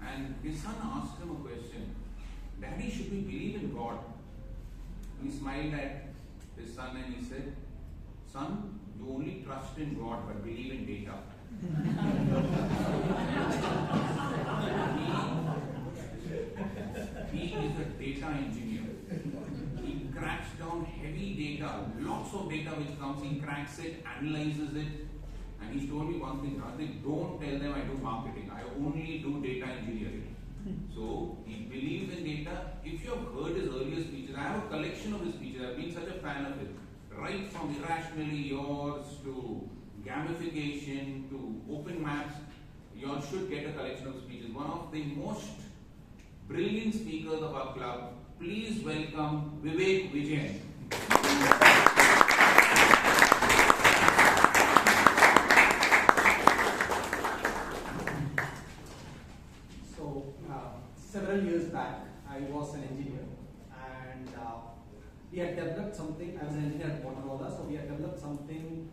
and his son asked him a question. Daddy, should we believe in God? He smiled at his son and he said, son, you only trust in God but believe in data. He is a data engineer. He cracks down heavy data, lots of data which comes, he cracks it, analyzes it, and he's told me one thing, Rajdeep, don't tell them I do marketing, I only do data engineering. So, he believes in data. If you have heard his earlier speeches, I have a collection of his speeches, I've been such a fan of it. Right from Irrationally Yours to gamification to open maps, you all should get a collection of speeches. One of the most brilliant speakers of our club. Please welcome Vivek Vijayan. So, several years back, I was an engineer, and we had developed something. I was an engineer at Motorola, so we had developed something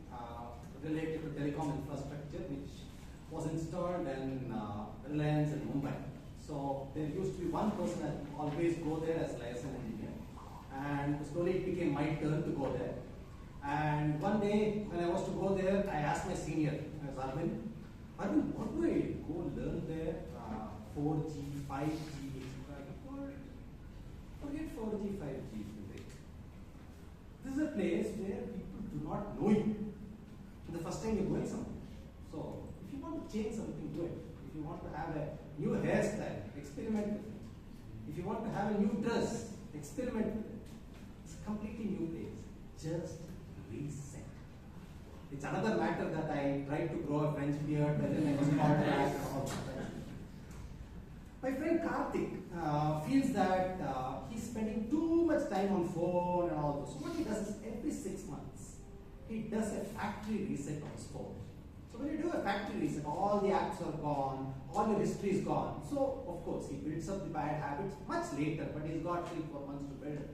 related to telecom infrastructure, which was installed in Reliance in Mumbai. So there used to be one person that always go there as an engineer, and slowly it became my turn to go there. And one day when I was to go there, I asked my senior, Arvind, what do I go learn there? 4G, 5G. Forget 4G, 5G. This is a place where people do not know you. The first time you're going somewhere. So if you want to change something, do it. If you want to have a new hairstyle, experiment with it. If you want to have a new dress, experiment with it. It's a completely new place. Just reset. It's another matter that I tried to grow a French beard, but then I was called back. My friend Karthik feels that he's spending too much time on phone and all this. So what he does is every 6 months, he does a factory reset on his phone. So when you do a factory reset, all the apps are gone, all your history is gone. So of course he builds up the bad habits much later, but he's got 3-4 months to build it.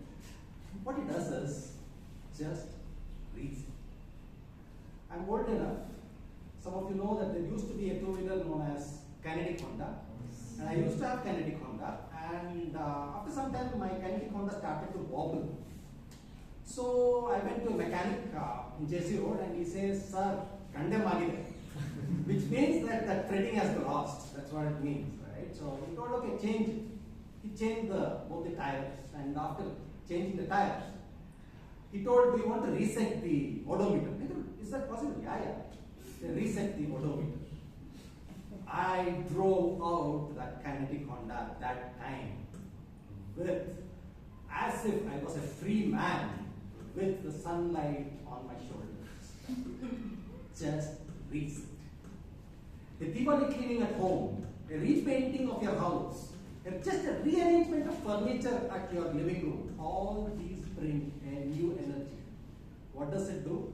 What he does is just reset. I'm old enough. Some of you know that there used to be a two-wheeler known as kinetic Honda. And I used to have kinetic Honda, and after some time my kinetic Honda started to wobble. So I went to a mechanic in JC Road, and he says, sir, kande magide, which means that the threading has lost. That's what it means, right? So he told, okay, change it. He changed both the tires, and after changing the tires, he told, do you want to reset the odometer? I told, is that possible? Yeah. They reset the odometer. I drove out that kinetic Honda at that time as if I was a free man with the sunlight on my shoulders. Just reset. A Diwali cleaning at home, a repainting of your house, just a rearrangement of furniture at your living room. All these bring a new energy. What does it do?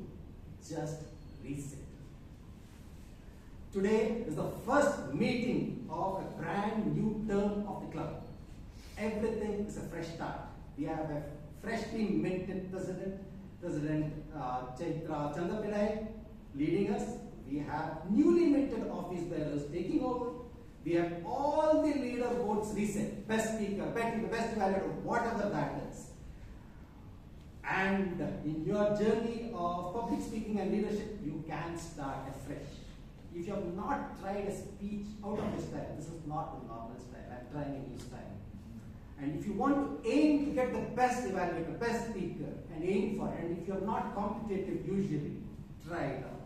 Just reset. Today is the first meeting of a brand new term of the club. Everything is a fresh start. We have a freshly minted president, Chaitra, Chandapillai leading us. We have newly minted office bearers taking over. We have all the leaderboards reset, best speaker, best evaluator, whatever that is. And in your journey of public speaking and leadership, you can start afresh. If you have not tried a speech out of this style, this is not the normal style. I'm trying a new style. And if you want to aim to get the best evaluator, best speaker, and aim for it, and if you're not competitive usually, try it out.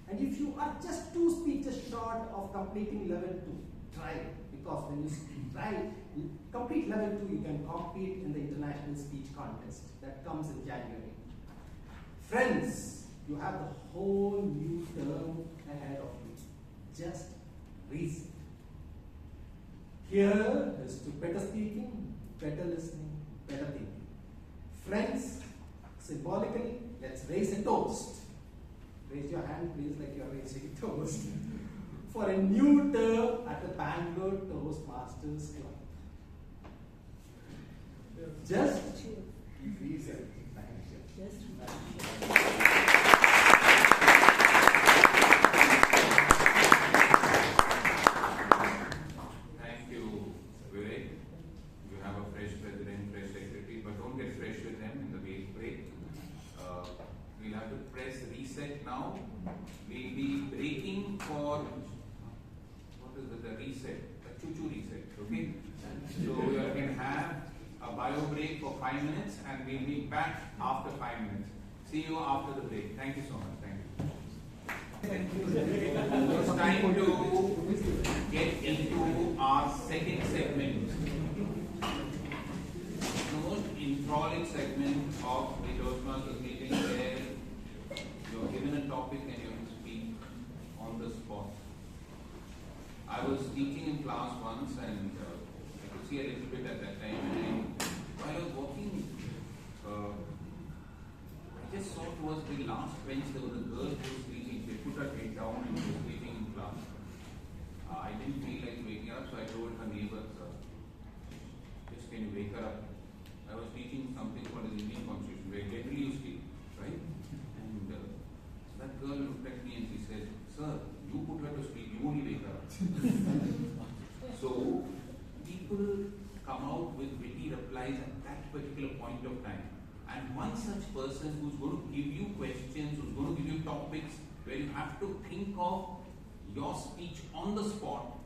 And if you are just 2 speeches short of completing level 2, try it. Because when you complete level 2, you can compete in the international speech contest that comes in January. Friends, you have the whole new term ahead of you. Just reset. Here is to better speaking, better listening, better thinking. Friends, symbolically, let's raise a toast. Raise your hand, please, like you're raising a toast. For a new term at the Bangalore Toastmasters Club. Just reason. Thank you, Vivek. You have a fresh president, fresh secretary, but don't get fresh with them in the break. We'll have to press reset now. We'll be breaking for, what is it, a reset, a choo-choo reset, okay? So we can have a bio break for 5 minutes and we'll be back after 5 minutes. See you after the break. Thank you so much. Thank you. It's time to get into our second segment. The most enthralling segment of the Toastmasters meeting where you're given a topic and you have to speak on the spot. I was teaching in class once and I could see a little bit at that time and while I was walking, I just saw towards the last bench there was a girl who was sleeping. She put her head down and she was sleeping in class. I didn't feel like waking her up, so I told her neighbors, just can you wake her up? I was teaching something called the Indian Constitution, where generally you sleep, right? And that girl looked at me and she said, "Sir, you put her to sleep, you only wake her up." So people come out with witty replies at that particular point of time. And one such person who's going to give you questions, who's going to give you topics where you have to think of your speech on the spot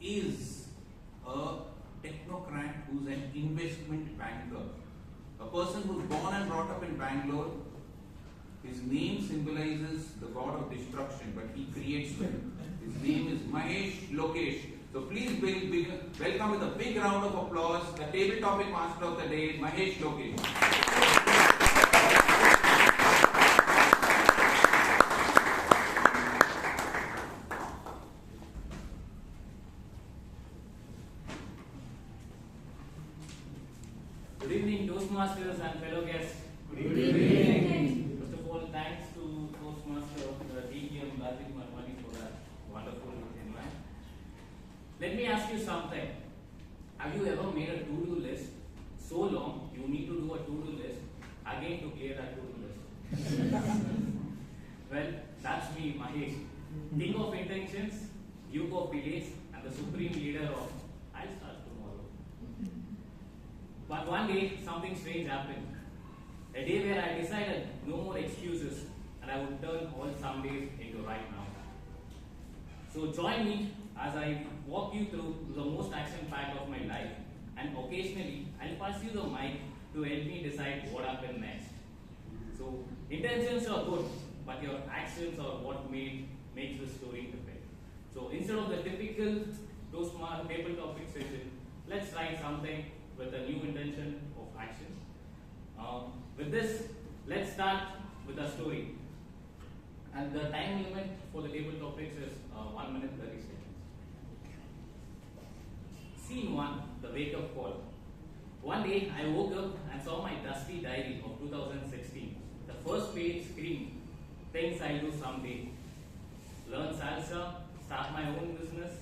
is a technocrat who's an investment banker. A person who's born and brought up in Bangalore. His name symbolizes the god of destruction, but he creates wealth. His name is Mahesh Lokesh. So please welcome with a big round of applause the table topic master of the day, Mahesh Lokesh. Good evening, Toastmasters and fellow guests. Good evening. First of all, thanks to Toastmaster DTM Rajdeep Manwani for that wonderful invite. Let me ask you something. Have you ever made a to-do list so long you need to do a to-do list again to clear that to-do list? Well, that's me, Mahesh. King of intentions, duke of delays, and the supreme leader of I'll start tomorrow. But one day, something strange happened. A day where I decided no more excuses and I would turn all some days into right now. So join me as I walk you through the most action-packed of my life, and occasionally I'll pass you the mic to help me decide what happened next. So intentions are good, but your actions are what makes the story epic. So instead of the typical Toastmaster table topic session, let's try something with a new intention of action. With this, let's start with a story. And the time limit for the table topics is 1 minute 30 seconds. Scene 1, the wake-up call. One day, I woke up and saw my dusty diary of 2016. The first page screamed, things I'll do someday. Learn salsa, start my own business,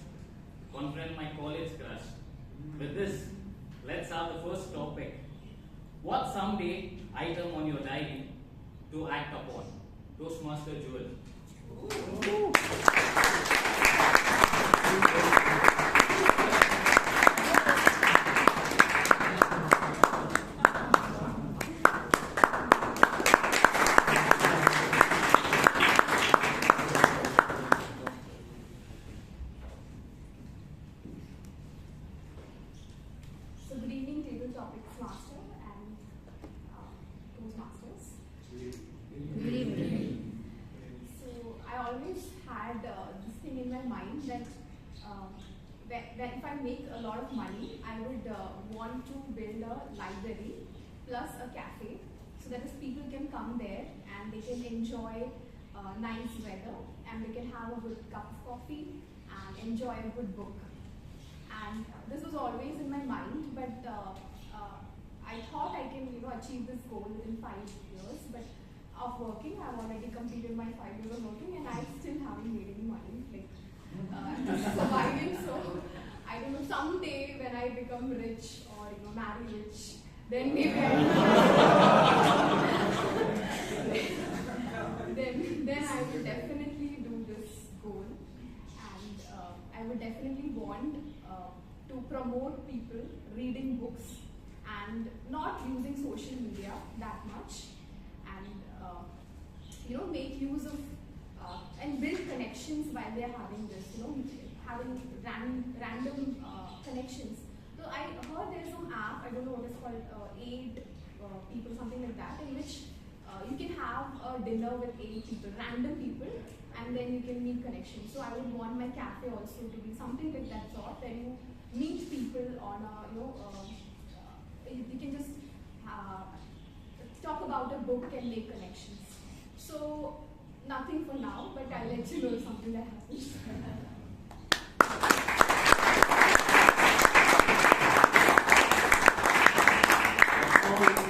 confront my college crush. With this, let's have the first topic. What someday item on your diary to act upon? Toastmaster Jewel. So good evening, table topics master and Toastmasters. Good evening. So I always had this thing in my mind that when if I make a lot of money, I would want to build a library plus a cafe so that as people can come there and they can enjoy nice weather and they can have a good cup of coffee and enjoy a good book. And this was always in my mind, but I thought I can, achieve this goal in 5 years. But of working, I've already completed my 5 years of working, and I still haven't made any money. Like, I'm just surviving. So I don't know. Someday when I become rich or marry rich, then maybe then I will definitely do this goal, and I would definitely want to promote people reading books and not using social media that much, and make use of and build connections while they're having this, having random connections. So I heard there's some app, I don't know what it's called, Aid People, something like that, in which you can have a dinner with 8 people, random people, and then you can meet connections. So I would want my cafe also to be something like that sort, where you meet people on a, you can just talk about a book and make connections. So nothing for now, but I'll let you know if something that happens.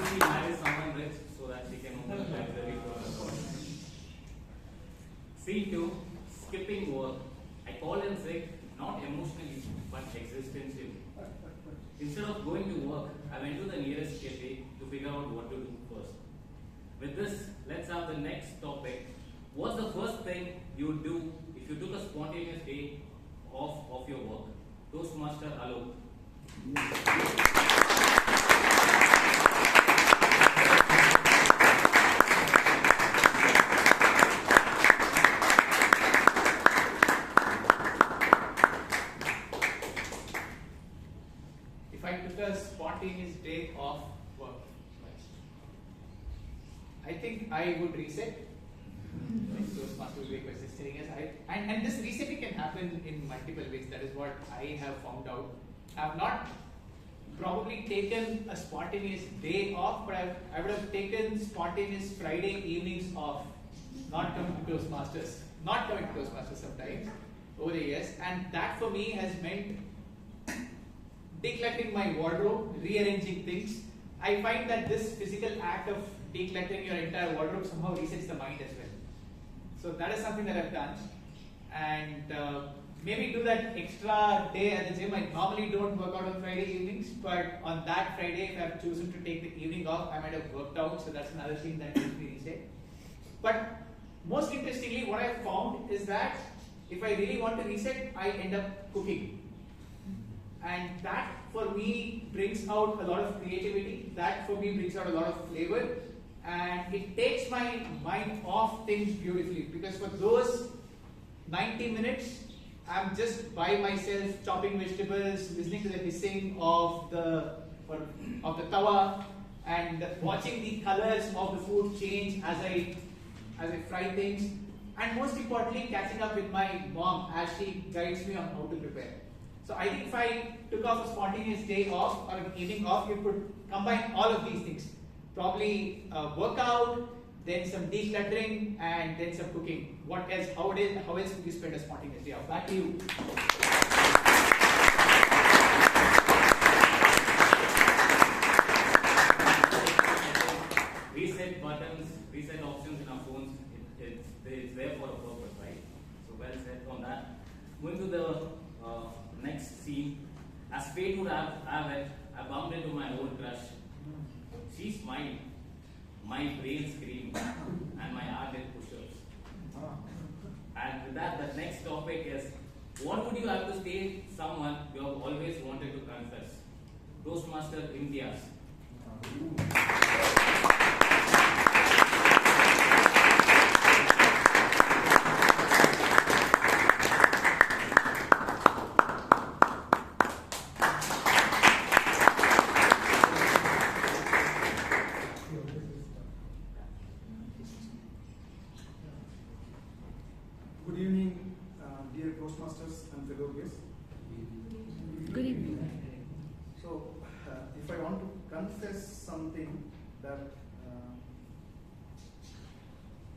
She marries someone rich so that she can open a library for her daughter. Scene 2, skipping work. I called in sick, not emotionally, but existentially. Instead of going to work, I went to the nearest cafe to figure out what to do first. With this, let's have the next topic. What's the first thing you would do if you took a spontaneous day off of your work? Toastmaster Alok. If I took a spontaneous day off work, I think I would reset. Toastmaster Vivek was just telling us, and this resetting can happen in multiple ways. That is what I have found out. I have not probably taken a spontaneous day off, but I would have taken spontaneous Friday evenings off, not coming to Toastmasters sometimes over the years, and that for me has meant decluttering my wardrobe, rearranging things. I find that this physical act of decluttering your entire wardrobe somehow resets the mind as well. So that is something that I've done, and maybe do that extra day at the gym. I normally don't work out on Friday evenings, but on that Friday, if I've chosen to take the evening off, I might have worked out, so that's another thing that makes me reset. But most interestingly, what I've found is that if I really want to reset, I end up cooking. And that for me brings out a lot of creativity, that for me brings out a lot of flavor, and it takes my mind off things beautifully, because for those 90 minutes, I'm just by myself chopping vegetables, listening to the hissing of the tawa, and watching the colors of the food change as I fry things, and most importantly, catching up with my mom as she guides me on how to prepare. So I think if I took off a spontaneous day off or an evening off, you could combine all of these things. Probably workout, then some decluttering, and then some cooking. What else? How else would you spend a spontaneous day off? Back to you. Reset buttons, reset options in our phones, it's there for a purpose, right? So well said on that. Going to the next scene. As fate would have it, I bumped into my old crush. She smiled, my brain screamed, and my heart did push-ups. And with that, the next topic is, what would you have to say someone you have always wanted to confess? Toastmaster Imtiaz. Good evening, dear Toastmasters and fellow guests. Good evening. So, if I want to confess something that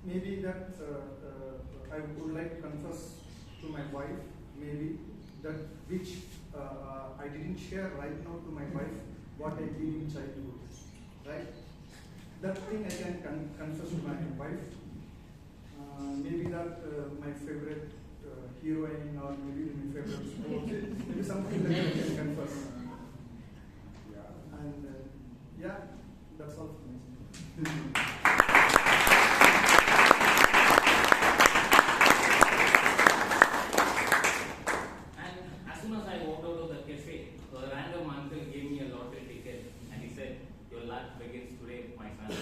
maybe that I would like to confess to my wife, maybe that which I didn't share right now to my wife, what I did in childhood, right? That thing I can confess to my wife. Maybe that my favorite heroine or maybe my favorite sports, maybe something that I can confess. And yeah, that's all for me. And as soon as I walked out of the cafe, a random uncle gave me a lottery ticket and he said, "Your luck begins today, my son."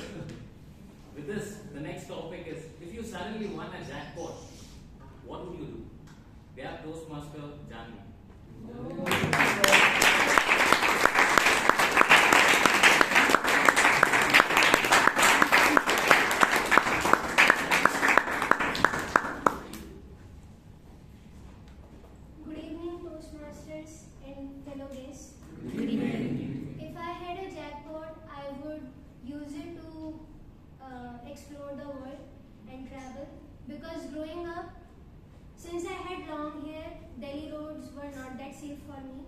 With this, the next topic is, if you suddenly won a jackpot, what would you do? We have Toastmaster Jahnvi. Good evening, Toastmasters and fellow guests. Good evening. If I had a jackpot, I would use it to explore the world and travel. Because growing up, since I had long hair, Delhi roads were not that safe for me.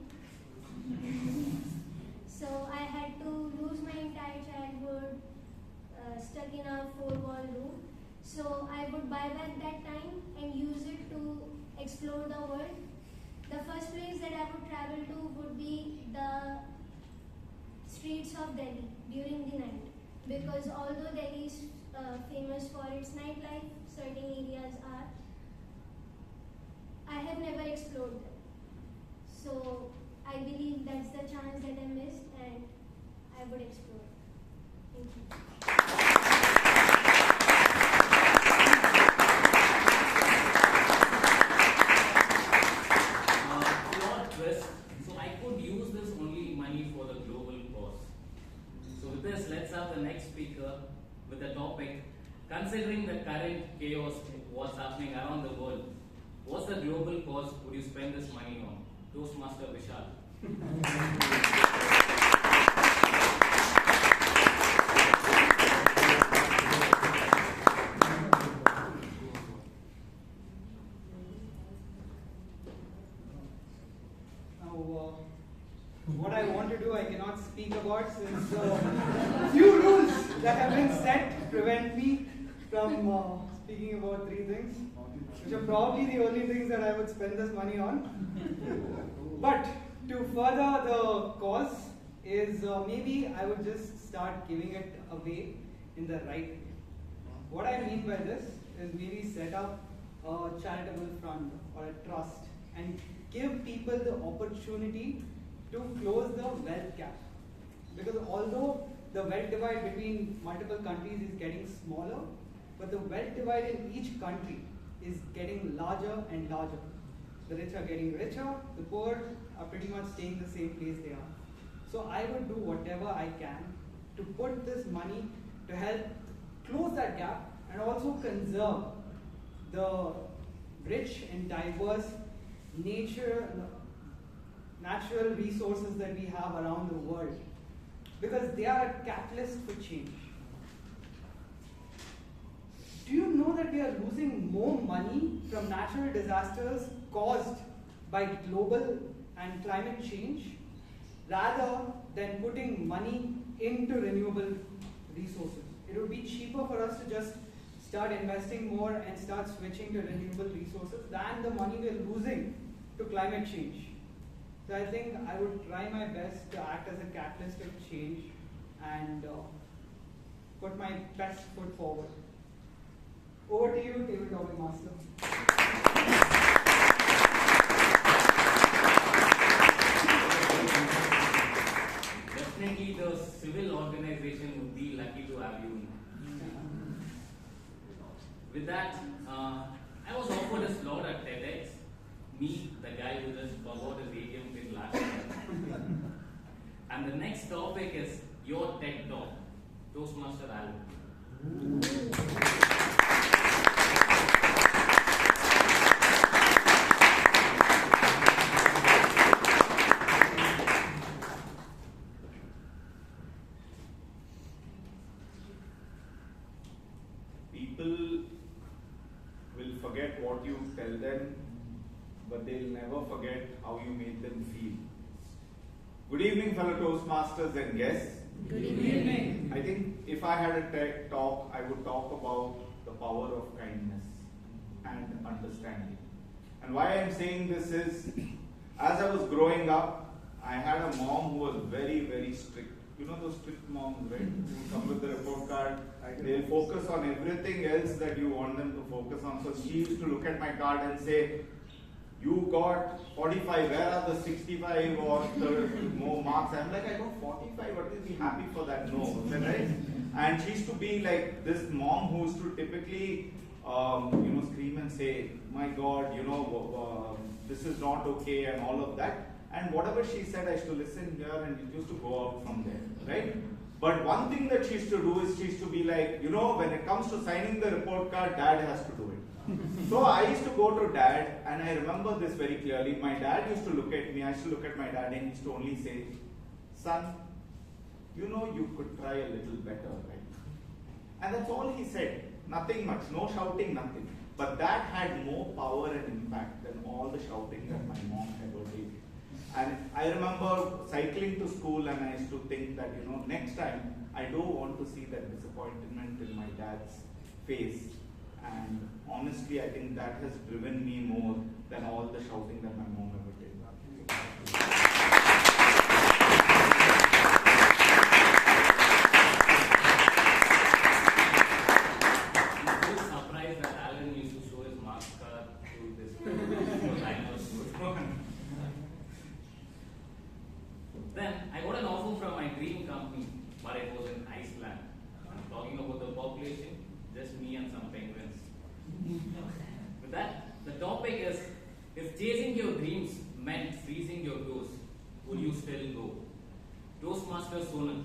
So I had to lose my entire childhood stuck in a four-wall room. So I would buy back that time and use it to explore the world. The first place that I would travel to would be the streets of Delhi during the night. Because although Delhi is famous for its nightlife, certain areas are. I have never explored them. So I believe that's the chance that I missed and I would explore. Thank you. Plot twist. So I could use this only money for the global cause. So with this, let's have the next speaker with the topic, considering the current chaos, what's happening around the world, what's the global cause would you spend this money on? Toastmaster Vishal. What I want to do, I cannot speak about since few rules that have been set prevent me from speaking about three things, which are probably the only things that I would spend this money on. But to further the cause is maybe I would just start giving it away in the right way. What I mean by this is maybe set up a charitable fund or a trust and give people the opportunity to close the wealth gap. Because although the wealth divide between multiple countries is getting smaller, but the wealth divide in each country is getting larger and larger. The rich are getting richer, the poor are pretty much staying the same place they are. So I would do whatever I can to put this money to help close that gap and also conserve the rich and diverse natural resources that we have around the world, because they are a catalyst for change. Do you know that we are losing more money from natural disasters caused by global and climate change rather than putting money into renewable resources? It would be cheaper for us to just start investing more and start switching to renewable resources than the money we are losing to climate change. So I think I would try my best to act as a catalyst of change and put my best foot forward. Over to you, tabletop master. Definitely the civil organization would be lucky to have you. With that, I was offered a slot at TEDx. Me, the guy who just forgot his ATM pin last year. And the next topic is your TED Talk, Toastmaster Alok. People will forget what you tell them but they'll never forget how you made them feel. Good evening, fellow Toastmasters and guests. Good evening. I think if I had a TED talk, I would talk about the power of kindness and understanding. And why I'm saying this is, as I was growing up, I had a mom who was very, very strict. You know those strict moms, right? Who come with the report card. They'll focus on everything else that you want them to focus on. So she used to look at my card and say, "You got 45, where are the 65 or the more marks?" I'm like, "I got 45, what is be happy for that?" No, right? And she used to be like this mom who used to typically, scream and say, "My God, this is not okay," and all of that. And whatever she said, I used to listen here and it used to go out from there, right? But one thing that she used to do is she used to be like, when it comes to signing the report card, Dad has to do it. So I used to go to Dad, and I remember this very clearly. My dad used to look at me, I used to look at my dad, and he used to only say, "Son, you could try a little better, right?" And that's all he said. Nothing much, no shouting, nothing. But that had more power and impact than all the shouting that my mom ever did. And I remember cycling to school, and I used to think that, next time I don't want to see that disappointment in my dad's face. And honestly, I think that has driven me more than all the shouting that my mom ever did. I'm surprised that Alan used to show his marks card to this Then I got an offer from my dream company, but it was in Iceland. I'm talking about the population, just me and some penguins. With that, the topic is, if chasing your dreams meant freezing your toes, would you still go? Toastmaster Sonal.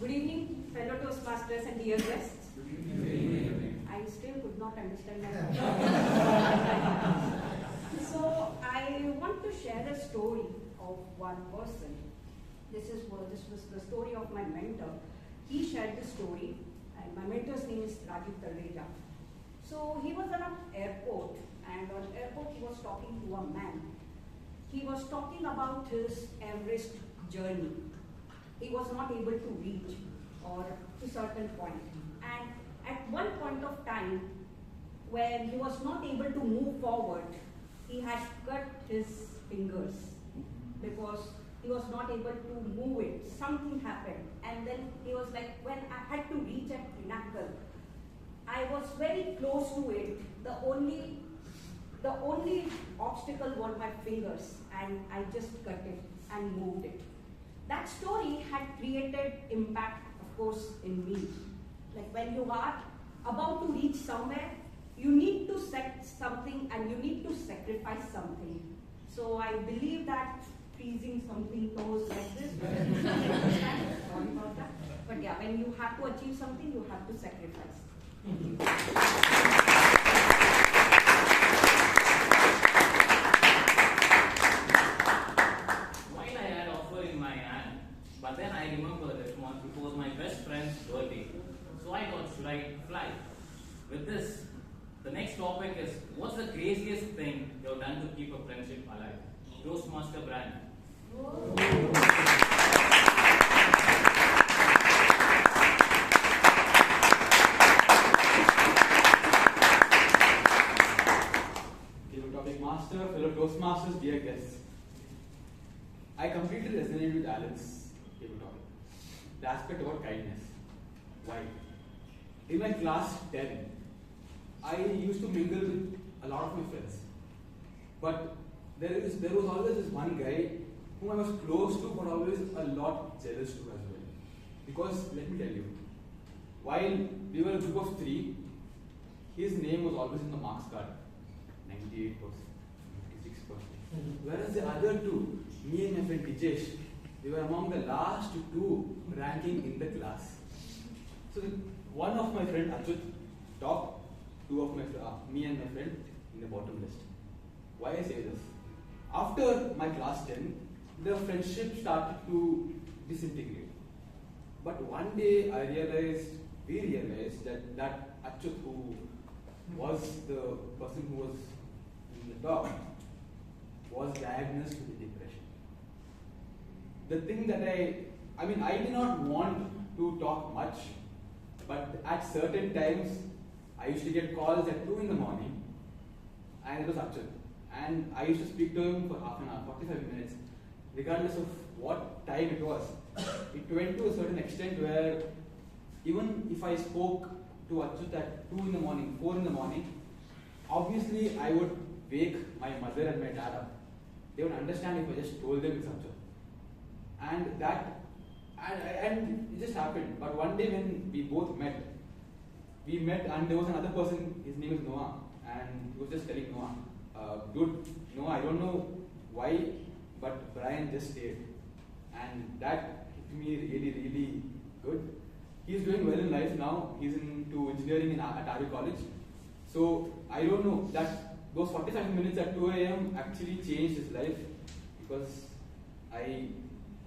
Good evening, fellow Toastmasters and dear guests. I still could not understand my So I want to share a story of one person. This was the story of my mentor. He shared the story, and my mentor's name is Rajdeep. So he was at an airport, and on airport he was talking to a man. He was talking about his Everest journey. He was not able to reach or to certain point. And at one point of time, when he was not able to move forward, he had cut his fingers because he was not able to move it. Something happened. And then he was like, when I had to reach at pinnacle, I was very close to it. The only obstacle were my fingers, and I just cut it and moved it. That story had created impact, of course, in me. Like when you are about to reach somewhere, you need to set something and you need to sacrifice something. So I believe that freezing something toes like this, sorry about that. But yeah, when you have to achieve something, you have to sacrifice. Thank you. But then I remember that it was my best friend's birthday. So I thought, should I fly? With this, the next topic is, what's the craziest thing you've done to keep a friendship alive? Toastmaster Bryan. Dear topic master, fellow Toastmasters, dear guests. I completely resonate with Alan's the aspect about kindness. Why? In my class 10, I used to mingle with a lot of my friends. But there was always this one guy whom I was close to, but always a lot jealous to as well. Because let me tell you, while we were a group of 3, his name was always in the marks card. 98%, Whereas the other two, me and my friend Dijesh, we were among the last two ranking in the class. So one of my friend Achut top, two of my me and my friend in the bottom list. Why I say this? After my class 10, the friendship started to disintegrate. But one day we realized that Achut, who was the person who was in the top, was diagnosed with depression. The thing that I did not want to talk much, but at certain times I used to get calls at 2 in the morning, and it was Achut. And I used to speak to him for half an hour, 45 minutes, regardless of what time it was. It went to a certain extent where even if I spoke to Achut at 2 in the morning, 4 in the morning, obviously I would wake my mother and my dad up. They would understand if I just told them it's Achut. And it just happened. But one day when we both met, and there was another person, his name is Noah, and he was just telling Noah, dude, Noah, I don't know why, but Bryan just stayed. And that hit me really, really good. He's doing well in life now. He's into engineering at Avi College. So I don't know that those 45 minutes at 2 a.m. actually changed his life, because I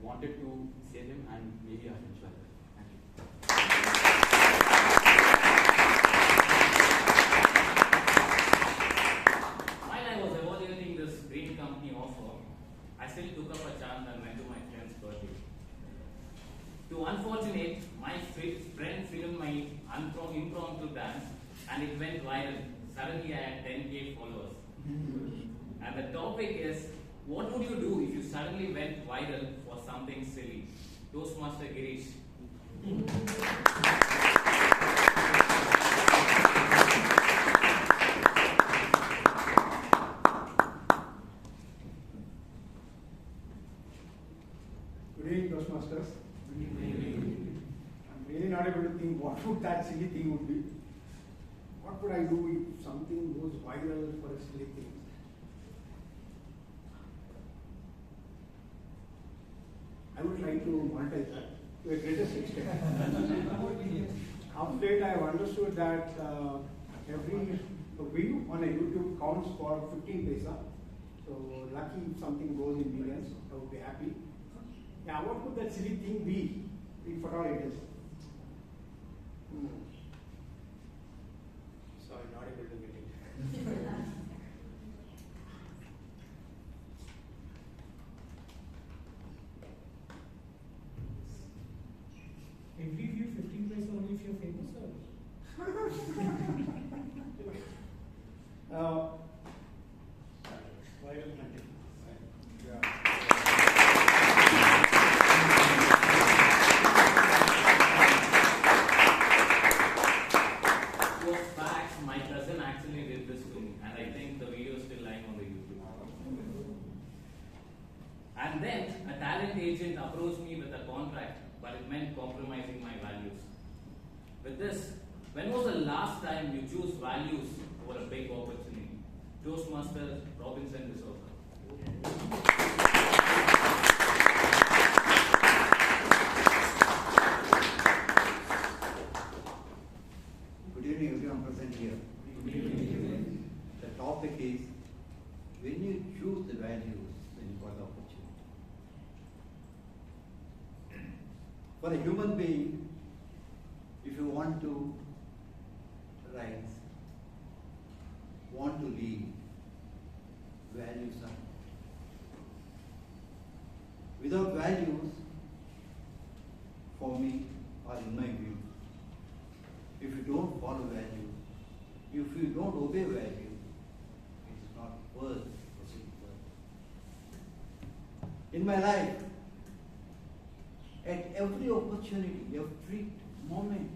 wanted to save him and maybe ask him. Thank you. While I was evaluating this great company offer, I still took up a chance and went to my friend's birthday. To unfortunate, my friend filmed my impromptu dance and it went viral. Suddenly I had 10k followers. And the topic is, what would you do if you suddenly went viral for something silly? Toastmaster Girish. Good evening, Toastmasters. Good evening. I'm really not able to think what would that silly thing would be. What would I do if something goes viral for a silly thing? I would try to monetize that to a greatest extent. Of late, I have understood that every view on a YouTube counts for 15 paisa. So, lucky if something goes in millions, I would be happy. Yeah, what could that silly thing be, if at all it is? Sorry, not able to get it. Every view 15 paisa only if you're famous, or? Viral content. My cousin actually did this to me, and I think the video is still lying on the YouTube. And then a talent agent approached me with a contract, but it meant compromising my values. With this, when was the last time you chose values over a big opportunity? Toastmaster Robinson D'Souza. Good evening, everyone present here. The topic is, when you choose the values, then you got the opportunity. For a human being, if you want to rise, want to lead, values are. Without values, for me, or in my view, if you don't follow values, if you don't obey values, it is not worth proceeding further. In my life, at every opportunity, every moment,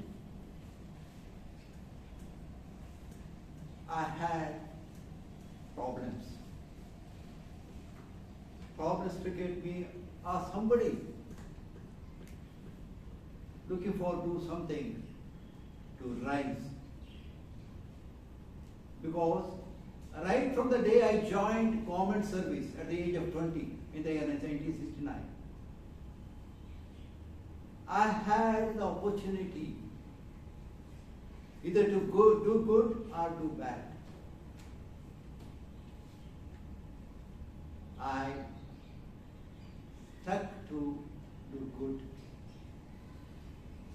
I had problems. Problems triggered me, or somebody looking for do something to rise. Because Right from the day I joined government service at the age of 20 in the year 1969, I had the opportunity either to do good or do bad. I stuck to do good,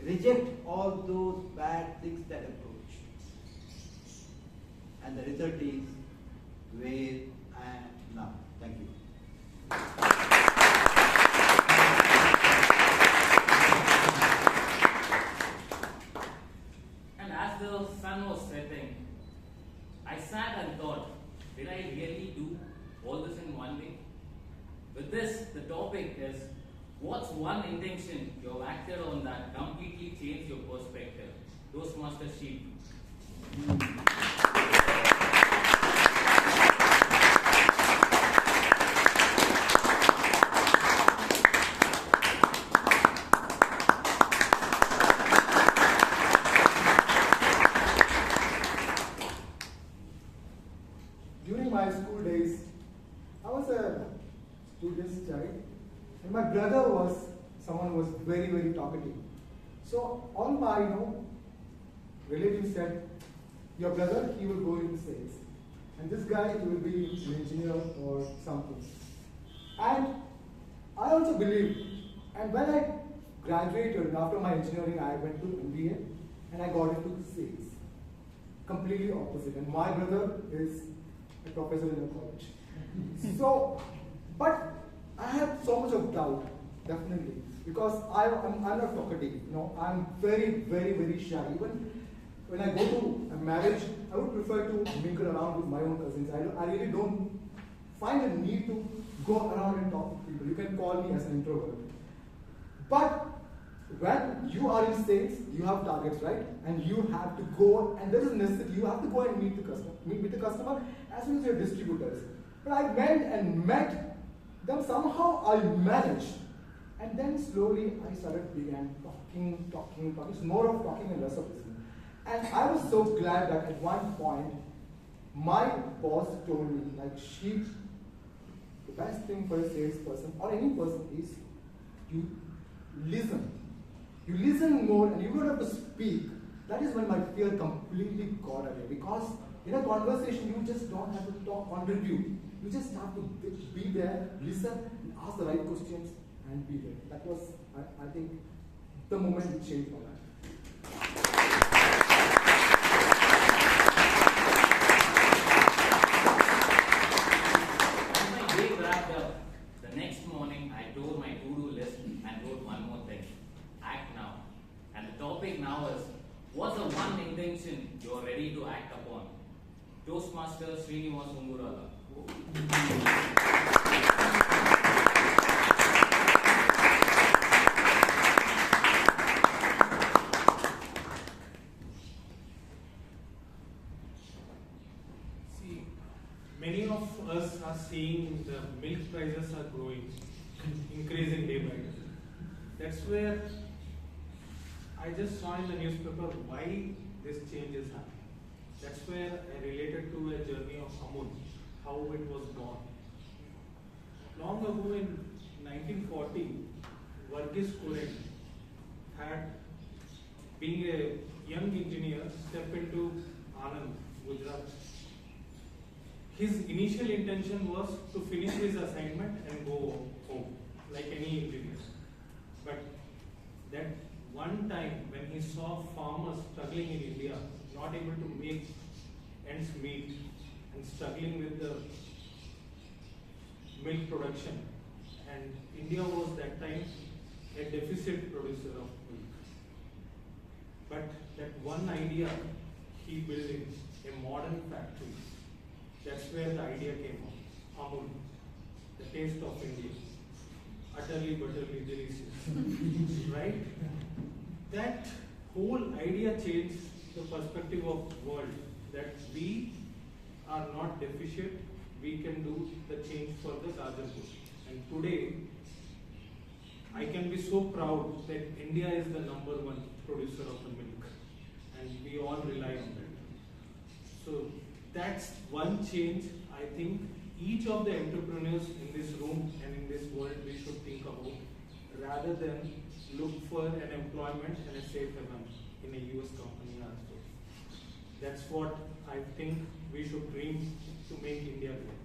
reject all those bad things that approach, and the result is where I am now. Thank you. And as the sun was setting, I sat and thought, did I really do all this in one day? With this, the topic is, what's one intention you have acted on that completely changed your perspective? Toastmaster sheep. During my school days, I was a student's child, and my brother was someone who was very, very talkative. So all my, relatives said, your brother, he will go into sales, and this guy, he will be an engineer or something. And I also believed. And when I graduated after my engineering, I went to MBA, and I got into sales. Completely opposite. And my brother is a professor in a college. So, but I had so much of doubt, definitely, because I'm not talkative. I'm very, very, very shy. Even when I go to a marriage, I would prefer to mingle around with my own cousins. I really don't find a need to go around and talk to people. You can call me as an introvert. But when you are in sales, you have targets, right? And you have to go, and there is necessity. You have to go and meet with the customer as well as your distributors. But I went and met them. Somehow I managed, and then slowly I began talking. It's more of talking and less of listening. And I was so glad that at one point my boss told me, the best thing for a salesperson or any person is you listen. You listen more, and you don't have to speak. That is when my fear completely got away. Because in a conversation, you just don't have to contribute. You just have to be there, listen, and ask the right questions, and be there. That was, I think, the moment it changed my life. As my day wrapped up, the next morning I tore my to-do list and wrote one more thing. Act now. And the topic now is, what's the one intention you're ready to act upon? Toastmaster Srinivas V. See, many of us are seeing the milk prices are growing, increasing day by day. That's where I just saw in the newspaper why this change is happening. That's where I related to a journey of Amul, how it was born. Long ago in 1940, Varghese Kuren had, being a young engineer, stepped into Anand, Gujarat. His initial intention was to finish his assignment and go home, like any engineer. But that one time when he saw farmers struggling in India, not able to make ends meet and struggling with the milk production, and India was that time a deficit producer of milk. But that one idea he built in a modern factory, that's where the idea came from. Amul, the taste of India, utterly butterly delicious, right? That whole idea changed the perspective of the world, that we are not deficient, we can do the change for the larger good. And today, I can be so proud that India is the #1 producer of the milk, and we all rely on that. So that that's one change I think each of the entrepreneurs in this room and in this world we should think about, rather than look for an employment and a safe haven in a US company also. That's what I think we should dream to make India great.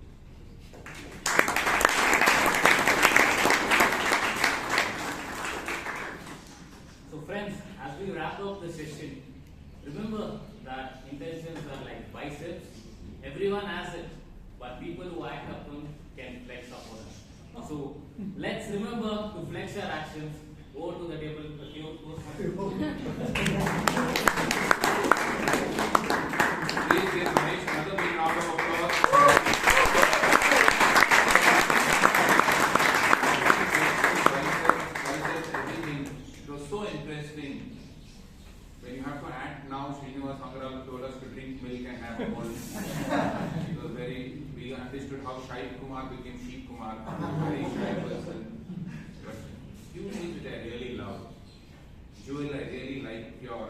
So friends, as we wrap up the session, remember that intentions are like biceps. Everyone has it, but people who act upon can flex upon it. So let's remember to flex our actions. Go to the table. Please give Mahesh another big round of applause. It was so interesting. When you have to act now, Srinivas V told us to drink milk and have a bowl. It was we understood how Shy Kumar became Sheep Kumar. Very shy person. But few things which I really love. Jewel, I really like your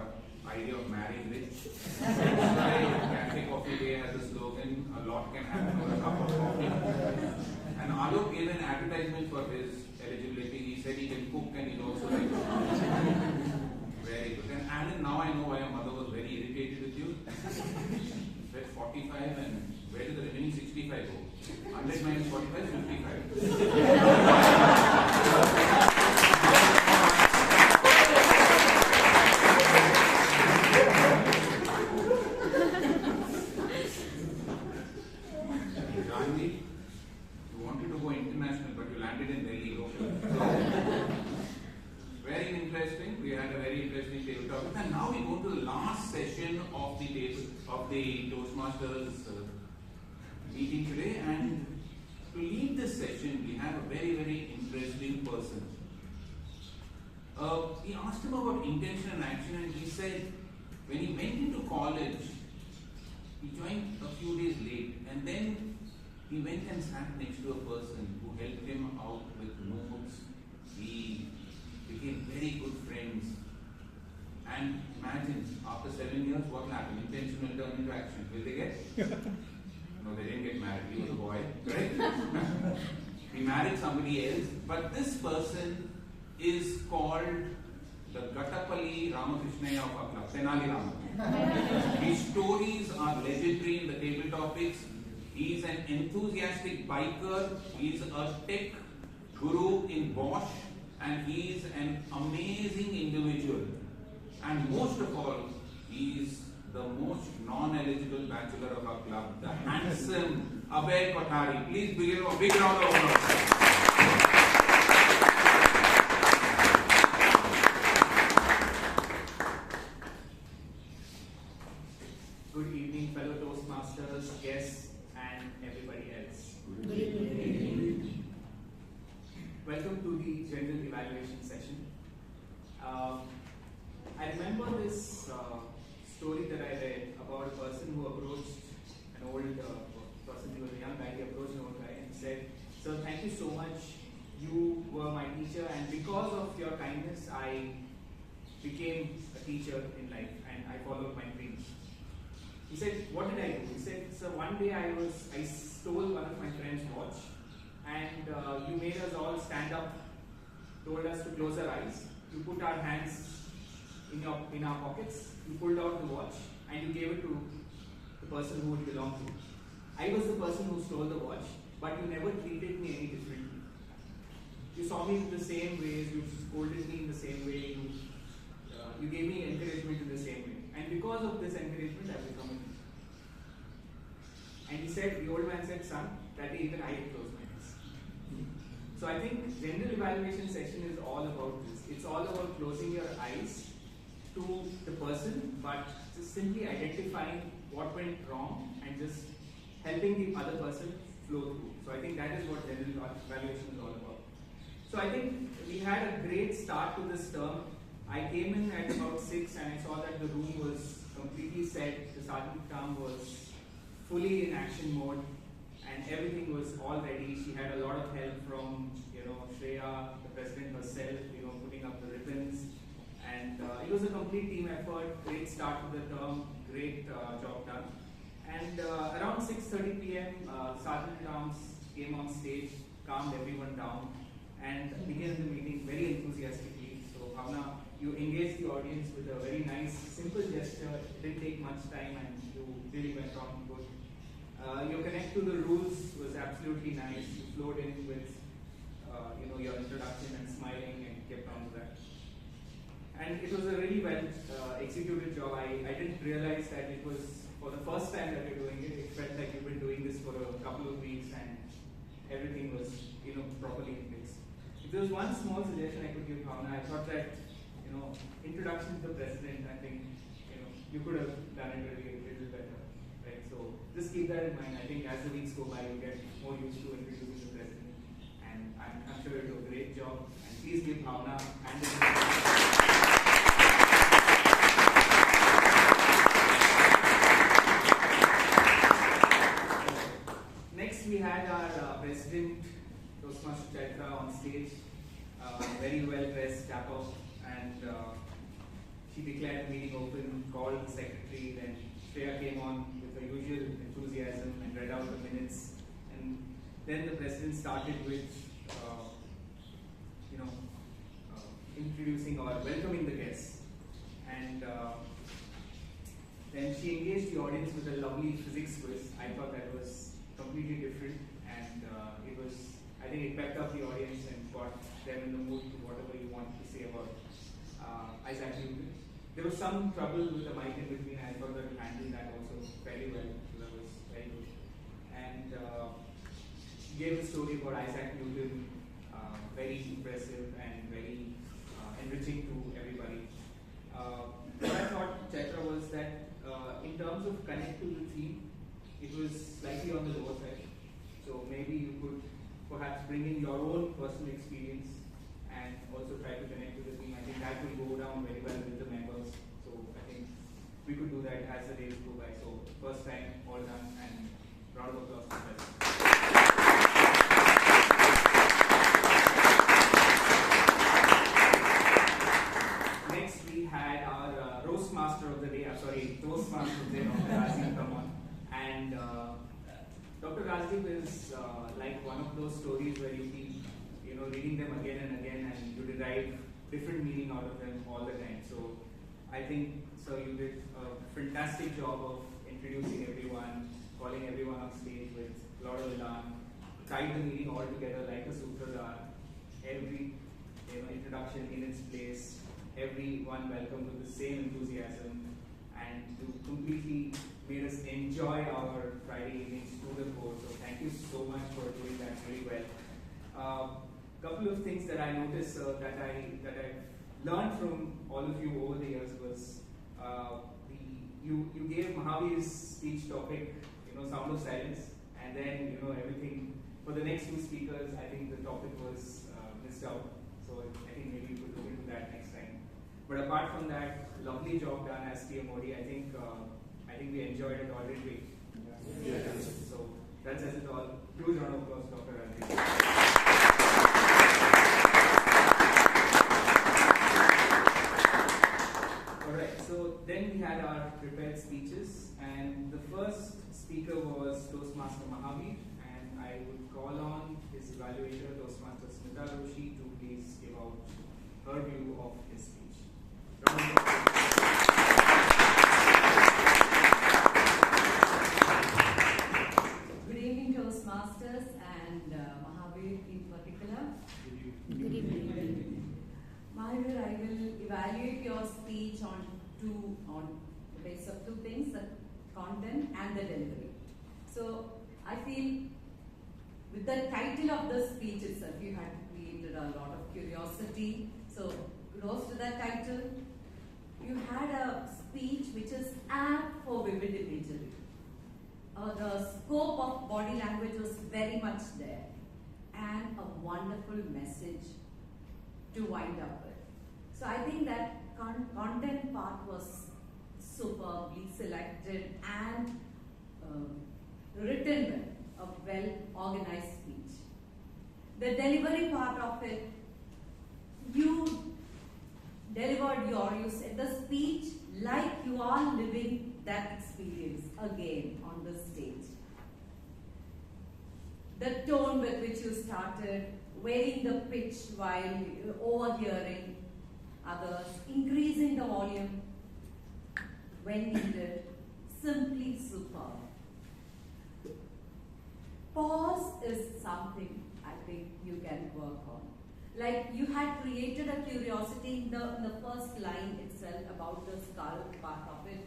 idea of marrying rich. Cafe Coffee Day has a slogan, a lot can happen over a cup of coffee. And Alok gave an advertisement for his eligibility. He said he can cook and he's also like very good. And Alan, now I know why your mother was very irritated with you. Said 45 and where did the remaining 65 go? 100 minus 45 is 55. Jahnvi, you wanted to go international, but you landed in Delhi local. So, very interesting. We had a very interesting table topic, and now we go to the last session of the Toastmasters meeting today. And to lead this session, we have a very, very interesting person. We asked him about intention and action, and he said when he went into college, he joined a few days late, and then he went and sat next to a person who helped him out with notes. He became very good friends. And imagine, after 7 years, what will happen? Intention will turn into action. Will they get? No, they didn't get married. He was a boy, correct? He married somebody else. But this person is called the Gattapalli Ramakrishnaya of our club, Tenali Rama. His stories are legendary in the table topics. He is an enthusiastic biker. He is a tech guru in Bosch, and he is an amazing individual. And most of all, he is the most non-eligible bachelor of our club, the handsome Abhay Kothari. Please begin a big round of applause. Good evening, fellow Toastmasters, guests, and everybody else. Good evening. Welcome to the general evaluation session. I remember this story that I read about a person who approached an old person. He was a young guy. He approached an old guy and said, "Sir, thank you so much. You were my teacher, and because of your kindness, I became a teacher in life, and I followed my dreams." He said, "What did I do?" He said, "Sir, one day I stole one of my friend's watch, and you made us all stand up, told us to close our eyes. You put our hands in our pockets, you pulled out the watch, and you gave it to the person who it belonged to. I was the person who stole the watch, but you never treated me any differently. You saw me in the same ways, you scolded me in the same way, you gave me encouragement in the same way. And because of this encouragement, I've become a teacher." And he said, the old man said, "Son, that day even I had closed my eyes." So I think general evaluation session is all about this. It's all about closing your eyes to the person, but just simply identifying what went wrong and just helping the other person flow through. So I think that is what general evaluation is all about. So I think we had a great start to this term. I came in at about 6 and I saw that the room was completely set. The sergeant term was fully in action mode and everything was all ready. She had a lot of help from, Shreya, the president herself, putting up the ribbons. And it was a complete team effort, great start to the term, great job done. And around 6:30 p.m., Sergeant Arms came on stage, calmed everyone down, and began the meeting very enthusiastically. So Bhavana, you engaged the audience with a very nice, simple gesture. It didn't take much time, and you really went on good. Your connect to the rules was absolutely nice. You flowed in with your introduction and smiling and kept on with that. And it was a really well executed job. I didn't realize that it was for the first time that you're doing it. It felt like you've been doing this for a couple of weeks and everything was properly in place. If there was one small suggestion I could give Bhavana, I thought that introduction to the president, I think you could have done it really a little better. Right? So just keep that in mind. I think as the weeks go by, you'll get more used to introducing the president. And I'm sure you'll do a great job. And please give Bhavana and the Next, we had our president, Toastmaster Chaitra, on stage. Very well dressed, dapper, and she declared the meeting open, called the secretary, then Shreya came on with her usual enthusiasm and read out the minutes. And then the president started with, introducing or welcoming the guests. And then she engaged the audience with a lovely physics quiz. I thought that was completely different, and I think it pepped up the audience and got them in the mood to whatever you want to say about Isaac Newton. There was some trouble with the mic in between. I thought that you handled that also very well, so that was very good. And she gave the story about Isaac Newton, very impressive and very enriching to everybody. What I thought, Chaitra, was that in terms of connect to the theme, it was slightly on the lower side. So maybe you could perhaps bring in your own personal experience and also try to connect to the theme. I think that will go down very well with the members. So I think we could do that as the days go by. So first time, all done, and round of applause for that. Next, we had our Toastmaster of the day, Toastmaster of the day, Dr. Rajdeep come on. And Dr. Rajdeep is like one of those stories where you keep, reading them again and again, and you derive different meaning out of them all the time. So I think, sir, you did a fantastic job of introducing everyone, calling everyone on stage with a lot of elan, tied the meeting all together like a sutradhar. Every introduction in its place, everyone welcomed with the same enthusiasm, and you completely made us enjoy our Friday evenings to the core. So thank you so much for doing that really well. Couple of things that I noticed that I learned from all of you over the years was you gave Mahaveer's speech topic, sound of silence, and then everything for the next two speakers. I think the topic was missed out. So I think maybe you could look into that next time. But apart from that, lovely job done as TMOD. I think we enjoyed it all, didn't we? Yes. So that says it all. Huge round of applause, Dr. Rajdeep. Alright, so then we had our prepared speeches, and the first speaker was Toastmaster Mahaveer, and I would call on his evaluator, Toastmaster Smita Roshi, to please give out her view of his speech. Good evening, Toastmasters, and Mahaveer in particular. Good evening. Mahaveer, I will evaluate your speech on the basis of two things, the content and the delivery. So I feel with the title of the speech itself, you had created a lot of curiosity. So kudos to that title. You had a speech which is apt for vivid imagery. The scope of body language was very much there, and a wonderful message to wind up with. So I think that content part was superbly selected and written well, a well-organized speech. The delivery part of it, you delivered you said the speech like you are living that experience. again on the stage. The tone with which you started, varying the pitch while overhearing others, increasing the volume when needed, simply superb. Pause is something I think you can work on. Like you had created a curiosity in the first line itself about the skull part of it.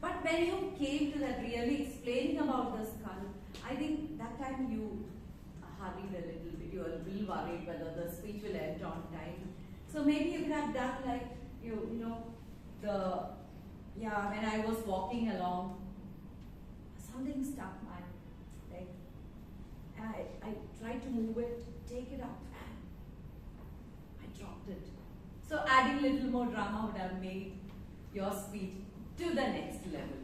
But when you came to that really explaining about the skull, I think that time you hurried a little bit. You were a little worried whether the speech will end on time. So maybe you could have done like, when I was walking along, something stuck my leg. I tried to move it, take it up, and I dropped it. So adding a little more drama would have made your speech to the next level.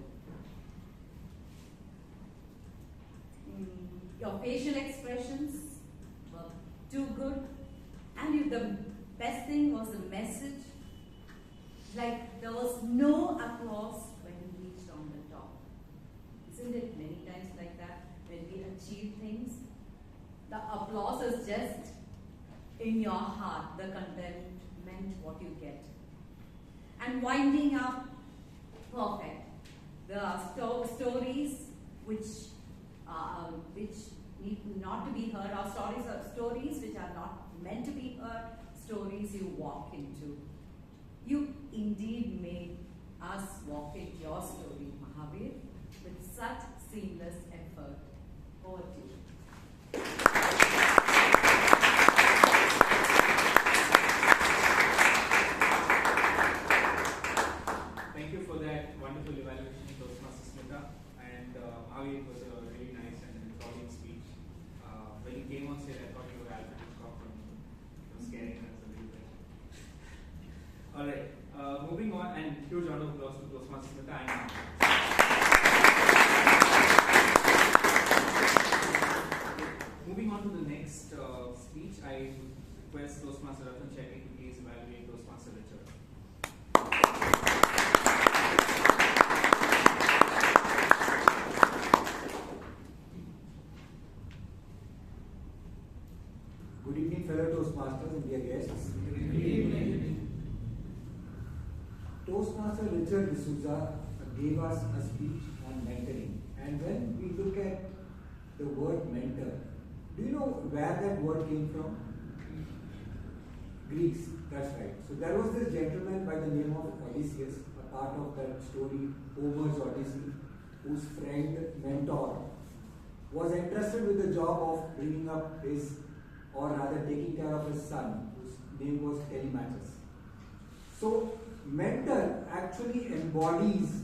Your facial expressions were too good, and the best thing was the message. Like there was no applause when you reached on the top. Isn't it many times like that when we achieve things? The applause is just in your heart, the contentment, what you get. And winding up, perfect. There are stories which need not to be heard, or stories which are not meant to be heard, stories you walk into. You indeed made us walk in your story, Mahaveer, with such seamless effort. Over to you. Thank you for that wonderful evaluation, Toastmaster Smita. And Mahaveer, it was a really nice and enthralling speech. When you came on stage, I thought you were Alfred Hitchcock from scaring us a little bit. Alright, moving on, and huge round of applause to Toastmaster Smita. Moving on to the next speech, I request Toastmaster Chaitra to please evaluate Toastmaster Richard. Good evening, fellow Toastmasters and dear guests. Good evening. Toastmaster Richard D'Souza gave us a speech on mentoring. And when we look at the word mentor, do you know where that word came from? Greece, that's right. So there was this gentleman by the name of Odysseus, a part of that story, Homer's Odyssey, whose friend, mentor, was entrusted with the job of bringing up his, or rather taking care of his son, whose name was Telemachus. So mentor actually embodies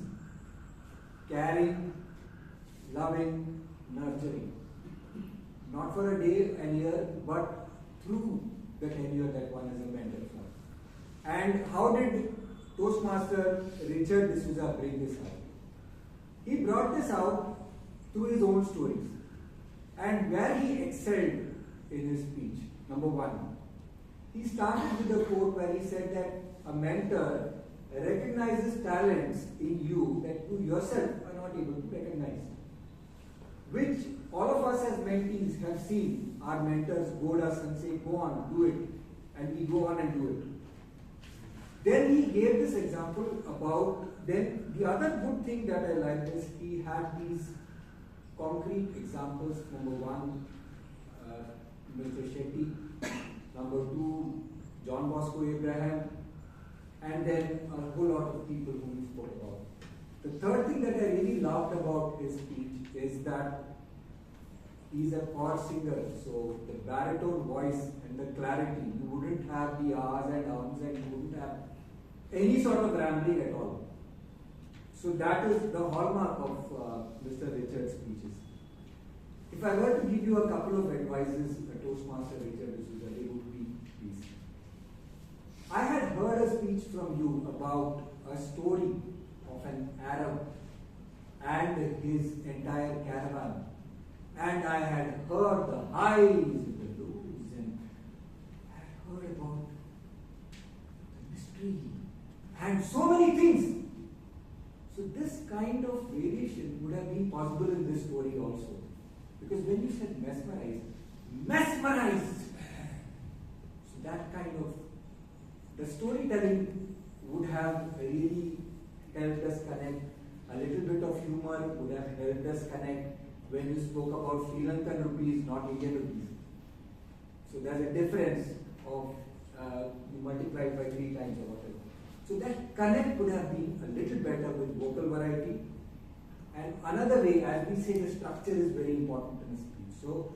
caring, loving, nurturing. Not for a day and year, but through the tenure that one is a mentor for. And how did Toastmaster Richard D'Souza bring this out? He brought this out through his own stories. And where he excelled in his speech, number one, he started with a quote where he said that a mentor recognizes talents in you that you yourself are not able to recognize, which all of us as mentees have seen our mentors goad us and say, go on, do it, and we go on and do it. Then he gave this example about, then the other good thing that I liked is he had these concrete examples. Number one, Mr. Shetty. Number two, John Bosco Abraham. And then a whole lot of people whom he spoke about. The third thing that I really loved about his speech is that he's a chord singer, so the baritone voice and the clarity, you wouldn't have the ahs and ums and you wouldn't have any sort of rambling at all. So that is the hallmark of Mr. Richard's speeches. If I were to give you a couple of advices, Toastmaster Richard D'Souza, they would be these. I had heard a speech from you about a story of an Arab and his entire caravan. And I had heard the highs and the lows, and I had heard about the mystery and so many things. So this kind of variation would have been possible in this story also. Because when you said mesmerized, so that kind of, the storytelling would have really helped us connect. A little bit of humor would have helped us connect when you spoke about Sri Lankan rupees, not Indian rupees. So there's a difference of you multiply it by 3 times or whatever. So that connect would have been a little better with vocal variety. And another way, as we say, the structure is very important in a speech. So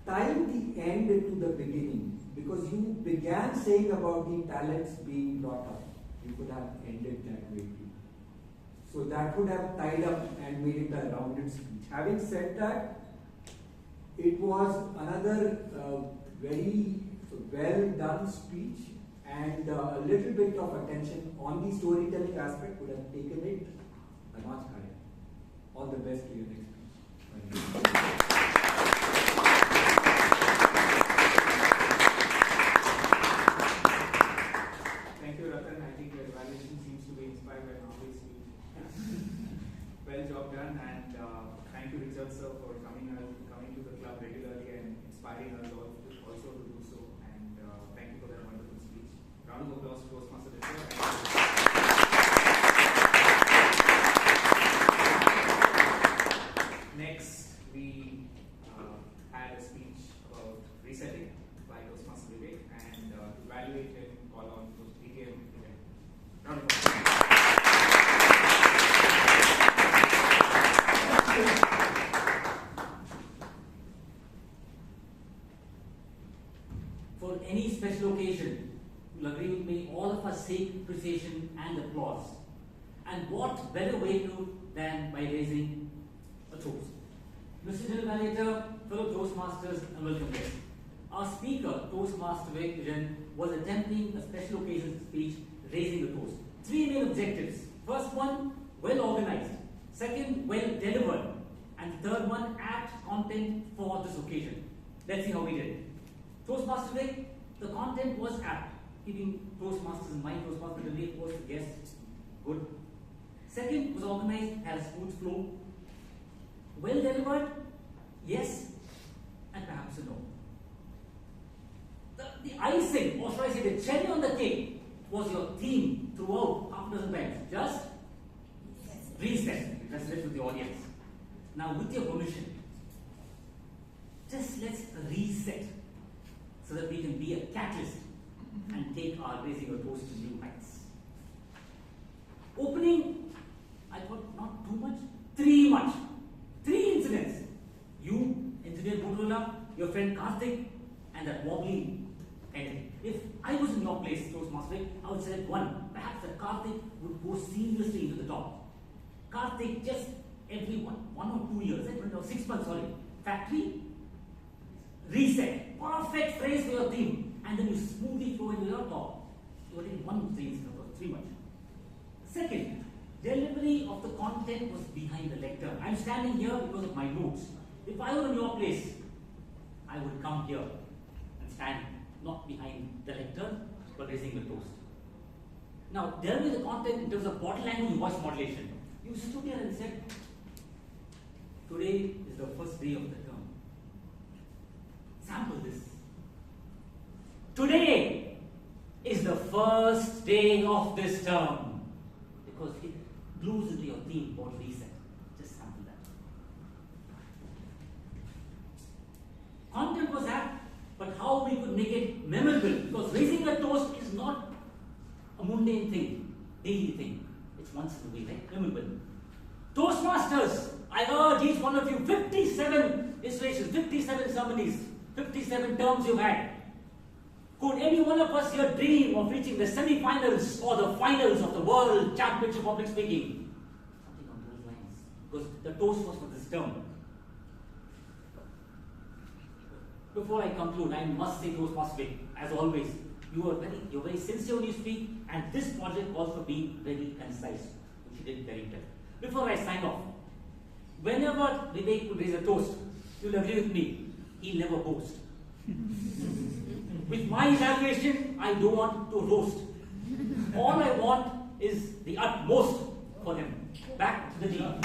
time the end to the beginning, because you began saying about the talents being brought up. You could have ended that way too. So that would have tied up and made it a rounded speech. Having said that, it was another very well done speech, and a little bit of attention on the storytelling aspect would have taken it a notch higher. All the best to your next speech. Thank you, Ratan. I think your evaluation seems to be inspired by Mahaveer's speech. Well, job done, and thank you, Richard sir, for coming to the club regularly and inspiring us all also to do so. And thank you for that wonderful speech. Round of applause to Toastmaster Richard. Next, we had a speech about resetting by Toastmaster Vivek, and to evaluate him, call on PM Vivek. Round of applause. For any special occasion, you'll agree with me, all of us seek appreciation and applause. And what better way to than by raising a toast. Mr. General Manager, fellow Toastmasters, and welcome guests. Our speaker, Toastmaster Vijayan, was attempting a special occasion speech raising the toast. 3 main objectives. First one, well organized. Second, well delivered. And third one, apt content for this occasion. Let's see how we did. Toastmaster Vic, the content was apt. Keeping Toastmasters in mind, Toastmaster Vivek was the guest. Good. Second, was organized, had a smooth flow. Well delivered, yes, and perhaps a no. The icing, or should I say the cherry on the cake, was your theme throughout half a dozen times. Just reset. Resonate with the audience. Now, with your permission, just let's reset so that we can be a catalyst and take our raising a toast to new heights. Opening, I thought not too much, 3 much. 3 incidents. You, Engineer Motorola, your friend Karthik, and that wobbly ending. If I was in your place, Toastmaster, I would select one. Perhaps that Karthik would go seamlessly into the top. Karthik, just every 1 or 2 years, or 6 months, sorry. Factory, reset. Perfect phrase for your theme. And then you smoothly flow into your top. You were taking 1 3 instead of 3 much. Second, delivery of the content was behind the lectern. I'm standing here because of my notes. If I were in your place, I would come here and stand not behind the lectern, but raising the toast. Now, deliver the content in terms of body language and voice modulation. You stood here and said, today is the first day of the term. Sample this. Today is the first day of this term. Because it glues into your theme or reset. Just sample that. Content was apt, but how we could make it memorable. Because raising a toast is not a mundane thing, daily thing. It's once in a way, right? Memorable. Toastmasters, I urge each one of you, 57 installations, 57 ceremonies, 57 terms you've had. Could any one of us here dream of reaching the semi-finals or the finals of the World Championship of Public Speaking? Something on those lines. Because the toast was for this term. Before I conclude, I must say Toastmaster, as always, you're very sincere when you speak, and this project calls for being very concise, which you did very well. Before I sign off, whenever Vivek would raise a toast, you'll agree with me, he'll never boast. With my evaluation, I don't want to roast. All I want is the utmost for him. Back to the team.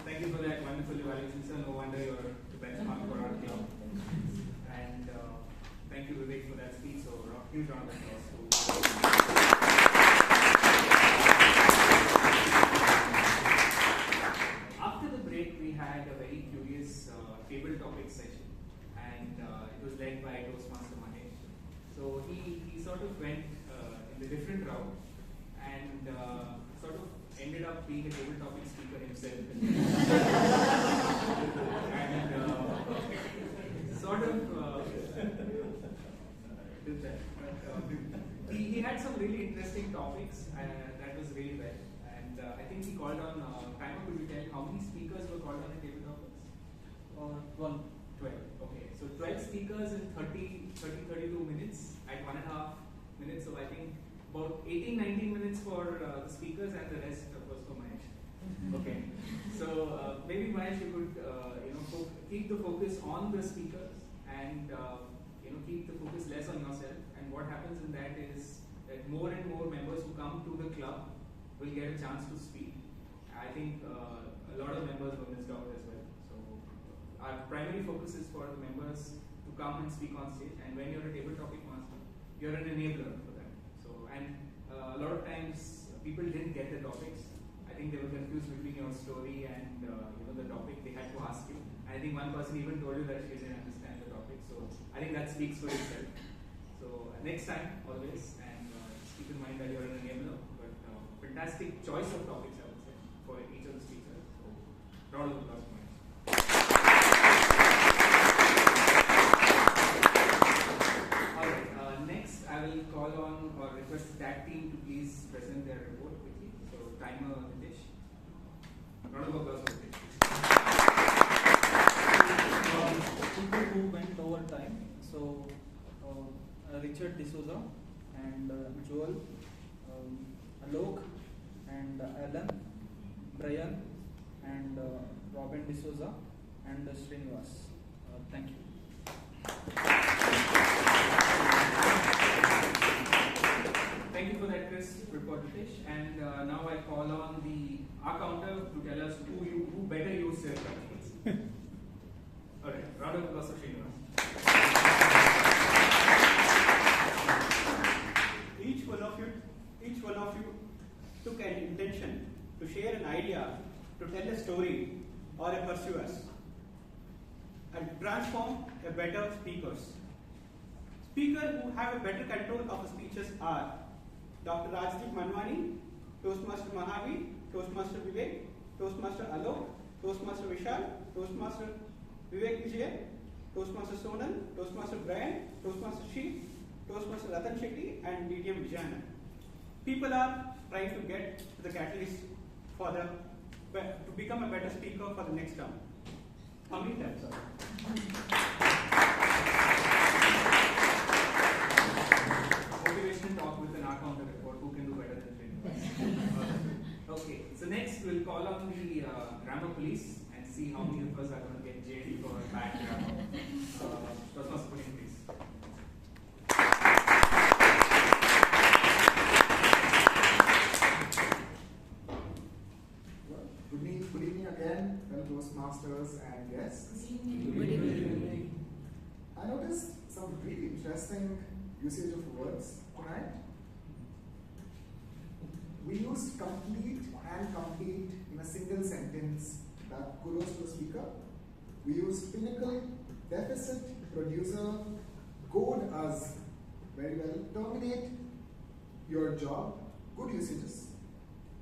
Thank you for that wonderful evaluation, sir. No wonder you're the benchmark for our club. And thank you, Vivek, for that speech. So, huge round of applause. After the break, we had a very curious table topic session, and it was led by Toastmaster Mahesh. So he sort of went in the different route and sort of ended up being a table topic speaker himself. And sort of did that. But, he had some really interesting topics that was really well. And I think he called on, Timer, could you tell how many speakers were called on the table topics? 12. Okay. So 12 speakers in 32 minutes at 1.5 minutes. So I think about 18-19 minutes for the speakers and the rest was for Mahesh. Okay. So maybe Mahesh, you could keep the focus on the speakers and keep the focus less on yourself. And what happens in that is that more and more members who come to the club will get a chance to speak. I think a lot of members were missed out as well. So our primary focus is for the members to come and speak on stage. And when you're a table topic master, you're an enabler for that. So and a lot of times people didn't get the topics. I think they were confused between your story and the topic they had to ask you. And I think one person even told you that she didn't understand the topic. So I think that speaks for itself. So next time, always, and just keep in mind that you're an enabler. But fantastic choice of topics, I would say, for each of the speakers. So round of applause. Alright, next I will call on or request the tag team to please present their report quickly. So timer, Nitish. Round of applause for Nitish. People who went over time. So Richard D'Souza and Joel, Alok and Alan, Bryan and Robin D'Souza and Srinivas. Thank you. Thank you for that crisp report, Nitish. And now I call on our counter to tell us who better used their strategies. Alright, round of applause for Srinivas. Each one of you took an intention to share an idea, to tell a story, or a pursue us, and transform a better speakers. Speakers who have a better control of the speeches are Dr. Rajdeep Manwani, Toastmaster Mahaveer, Toastmaster Vivek, Toastmaster Alok, Toastmaster Vishal, Toastmaster Vivek Vijayan, Toastmaster Sonal, Toastmaster Bryan, Toastmaster Sheep, Toastmaster Ratan Shetty, and PM Vijayan. People are trying to get the catalyst to become a better speaker for the next term. How many times, sir? Motivational talk with an R-counter report. Who can do better than Srinivas? Okay, so next we'll call on the grammar police and see how many of us are going to get jailed for bad grammar. Toastmaster police, please. Good evening again, fellow Toastmasters and guests. Good evening. I noticed some really interesting usage of words tonight. We used complete and complete in a single sentence. That kudos to the speaker. We used pinnacle, deficit, producer, goad us very well, terminate your job, good usages.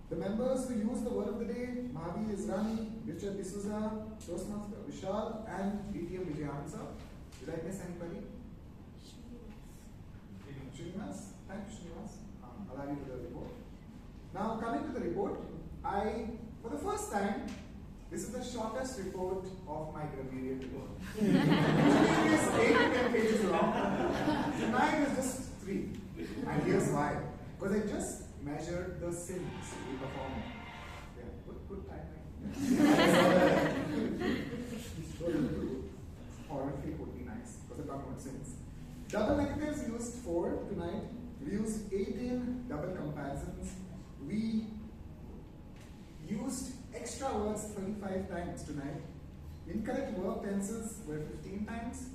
The members who used the word of the day, Mahaveer Israni, Richard D'Souza, Toastmaster Vishal, and BTM Vijayan. Did I miss anybody? Srinivas? Thank you, Srinivas. I'll add you to the report. Now, coming to the report, for the first time, this is the shortest report of my graduate report. Usually it is 8 to 10 pages long. Tonight is just 3. And here's why. Because I just measured the sins we performed. Yeah, good timing. horrific would be nice, because the tongue would sense. Double negatives used 4 tonight. We used 18 double comparisons. We used extra words 35 times tonight. Incorrect verb tenses were 15 times.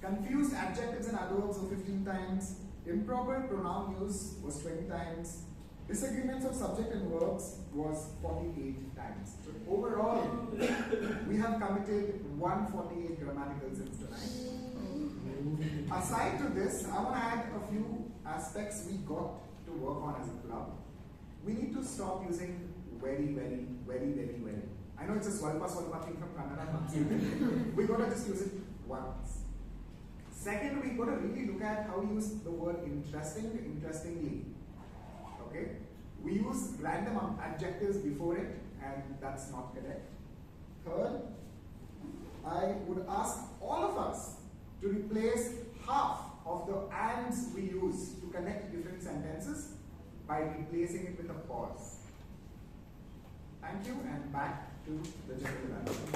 Confused adjectives and adverbs were 15 times. Improper pronoun use was 20 times. Disagreements of subject and verbs was 48 times. So overall, we have committed 148 grammatical sins tonight. Aside to this, I want to add a few aspects we got to work on as a club. We need to stop using very, very, very, very, very. I know it's a swalpa thing from Kannada. We got to just use it once. Second, we got to really look at how we use the word interestingly. Okay? We use random adjectives before it, and that's not correct. Third, I would ask all of us to replace half of the ands we use to connect different sentences by replacing it with a pause. Thank you, and back to the general analysis.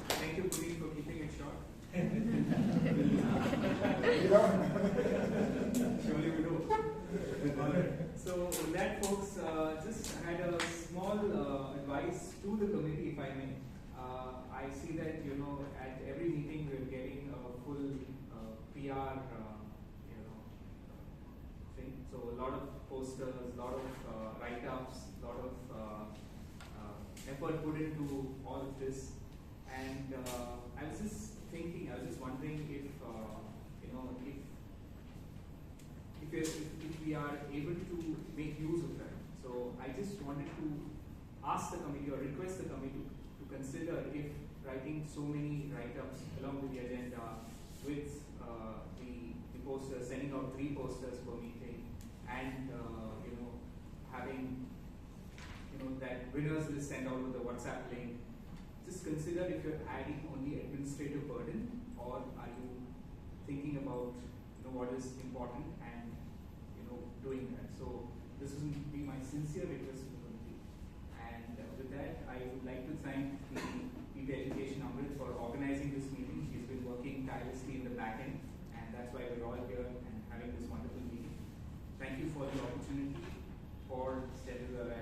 Thank you, Puri, for keeping it short. Surely we do. Alright. So with that, folks, just had a small advice to the committee, if I may. I see that at every meeting we're getting a full PR thing. So a lot of posters, a lot of write-ups, a lot of effort put into all of this. And I was just thinking, I was just wondering if we are able to make use of that. So I just wanted to ask the committee or request the committee to consider if writing so many write-ups along with the agenda, with the posters, sending out 3 posters per meeting, and having that winners list sent out with the WhatsApp link. Just consider if you're adding only administrative burden, or are you thinking about what is important and doing that. So this would be my sincere request to the committee. And with that, I would like to thank the People Education Amrit for organizing this meeting. She's been working tirelessly in the back end, and that's why we're all here and having this wonderful meeting. Thank you for the opportunity for stellar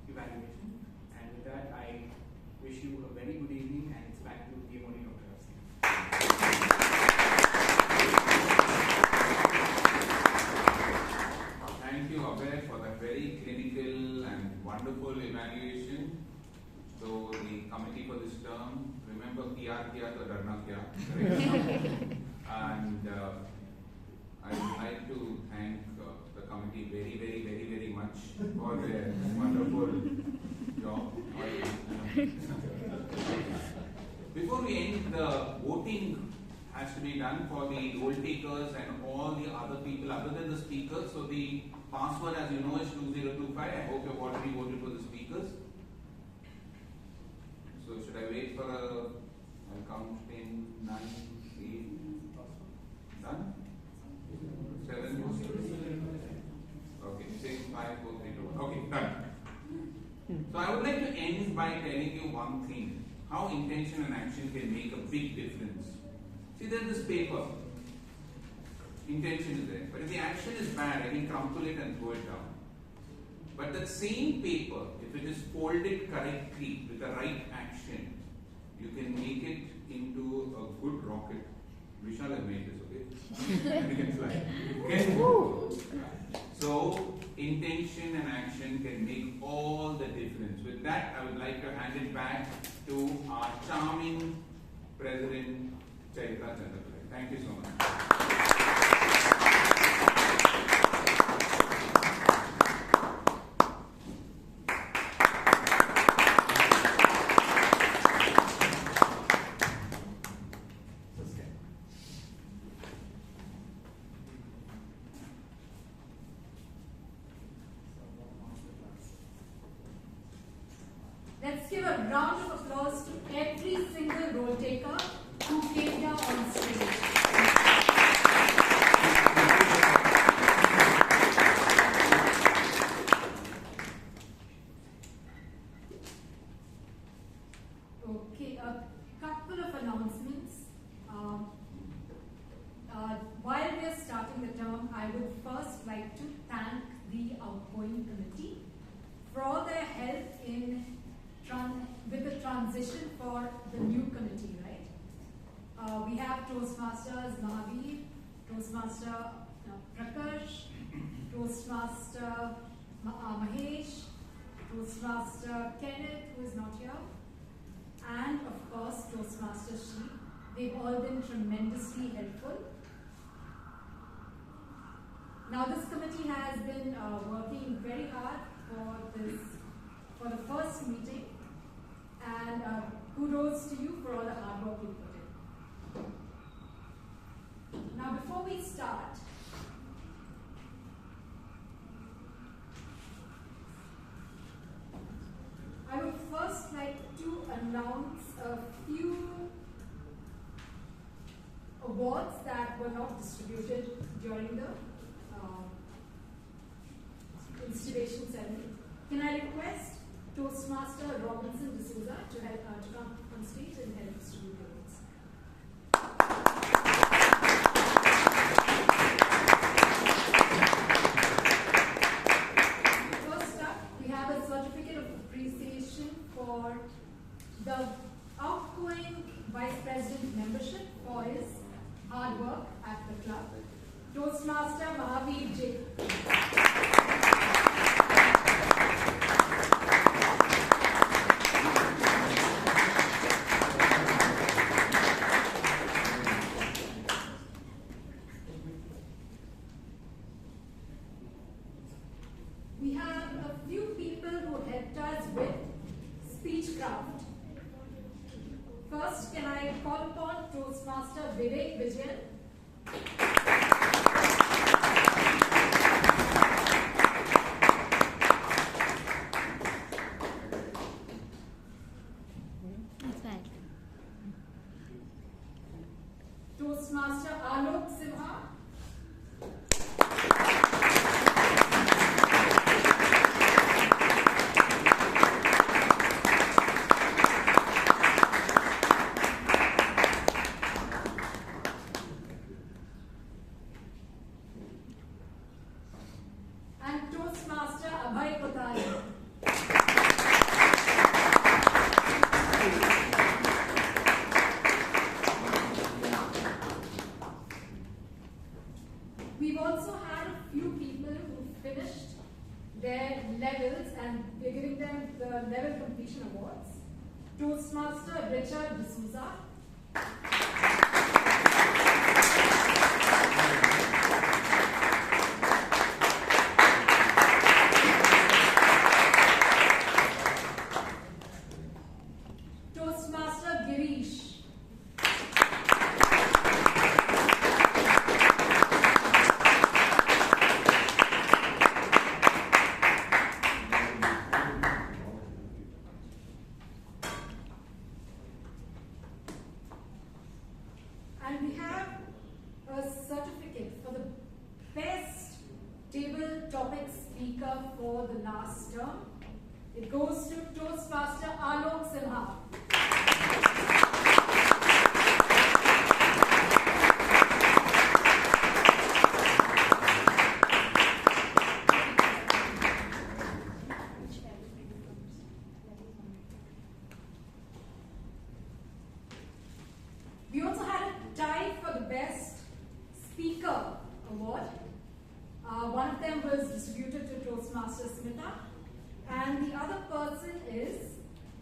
evaluation. And with that, I wish you a very good evening, and it's back to PM Dr. Thank you, Mahesh, for that very clinical and wonderful evaluation. So the committee for this term, remember PR kiya to darna kya. And I would like to thank the committee very, very, very, very much for their wonderful job. Before we end, the voting has to be done for the roll takers and all the other people other than the speakers. So the password, as you know, is 2025. I hope you've already voted for the speakers. So should I wait for I'll count in 9, 8, done? 7, okay, 6, 5, 4, 3, 2, okay, done. So I would like to end by telling you one thing, how intention and action can make a big difference. See, there's this paper. Intention is there. But if the action is bad, I can crumple it and throw it down. But that same paper, if it is folded correctly with the right action, you can make it into a good rocket. Vishal has made this, okay? And you can fly. Okay? So, intention and action can make all the difference. With that, I would like to hand it back to our charming President, Chaitra. Thank you so much. Let's give a round of applause to every single role taker who came here on stage. Okay, a couple of announcements. While we are starting the term, I would first like to thank the outgoing committee for all their help in with the transition for the new committee, right? We have Toastmasters Mahaveer, Toastmaster Prakash, Toastmaster Mahesh, Toastmaster Kenneth, who is not here, and of course Toastmaster Shri. They've all been tremendously helpful. Now this committee has been working very hard for the first meeting, and kudos to you for all the hard work you put in. Now before we start, I would first like to announce a few awards that were not distributed during the installation ceremony. Can I request Toastmaster Robinson D'Souza to come on stage and help distribute the awards? First up, we have a certificate of appreciation for the outgoing Vice President membership for his hard work at the club, Toastmaster Mahaveer Jain. We have a few people who helped us with speechcraft. First, can I call upon Toastmaster Vivek Vijayan? Toastmaster Alok Simha. And Toastmaster Abhay Kothari. We've also had a few people who finished their levels and we're giving them the level completion awards. Toastmaster Richard D'Souza. Toastmaster Girish. And we have a certificate for the best table topic speaker for the last term. It goes to Toastmaster Alok Simha. We also had a tie for the best speaker award. One of them was distributed to Toastmaster Smita, and the other person is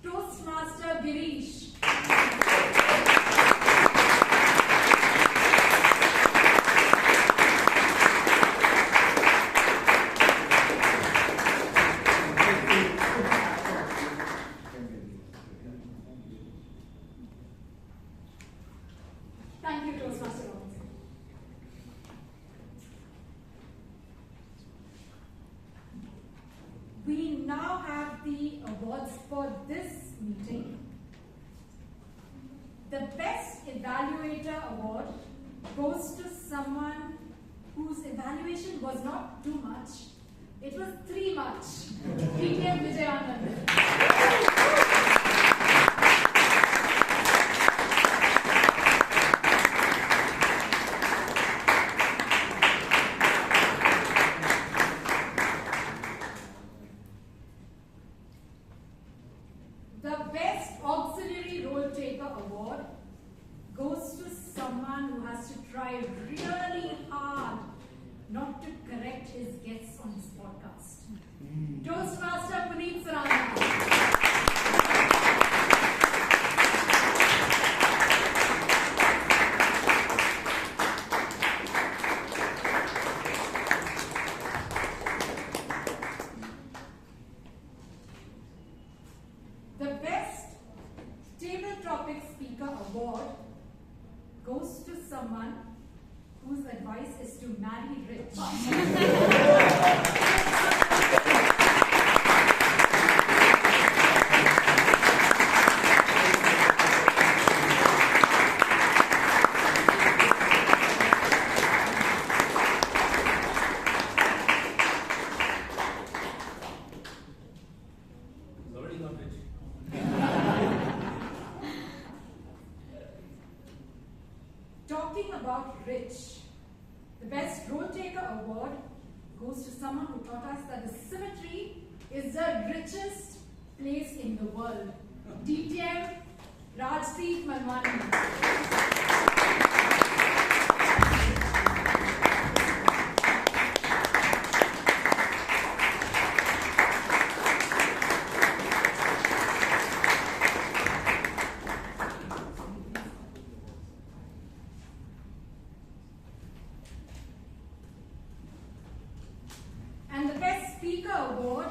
Toastmaster Girish. Thank you, Toastmaster Robinson. We now have the awards for this meeting. The Best Evaluator Award goes to someone whose evaluation was not too much, it was 3 much. PM Vijayan. goes to someone who has to try really hard not to correct his guests on his podcast. Toastmaster Puneet Sarana. Goes to someone whose advice is to marry rich. He's already not rich. Talking about rich, the best role taker award goes to someone who taught us that the cemetery is the richest place in the world. DTM Rajdeep Manwani. And the best speaker award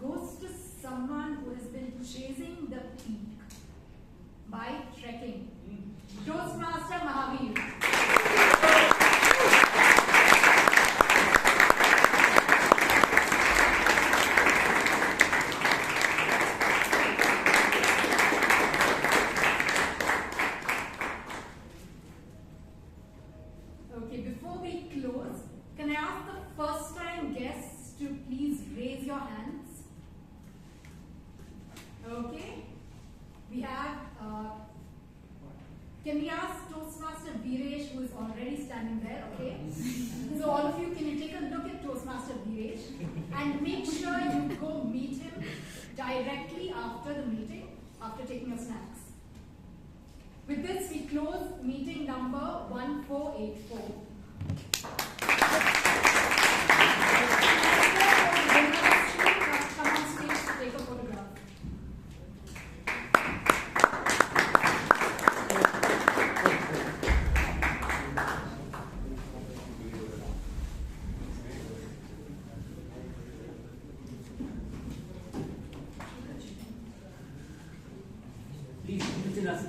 goes to someone who has been chasing the peak by trekking. Toastmaster Mahaveer. Okay, before we close, can I ask the first time guests to please raise your hands? Okay. We have, can we ask Toastmaster Girish, who is already standing there, okay? So all of you, can you take a look at Toastmaster Girish and make sure you go meet him directly after the meeting, after taking your snacks. With this, we close meeting number 1484. Come on stage to take a photograph. Please, visit us.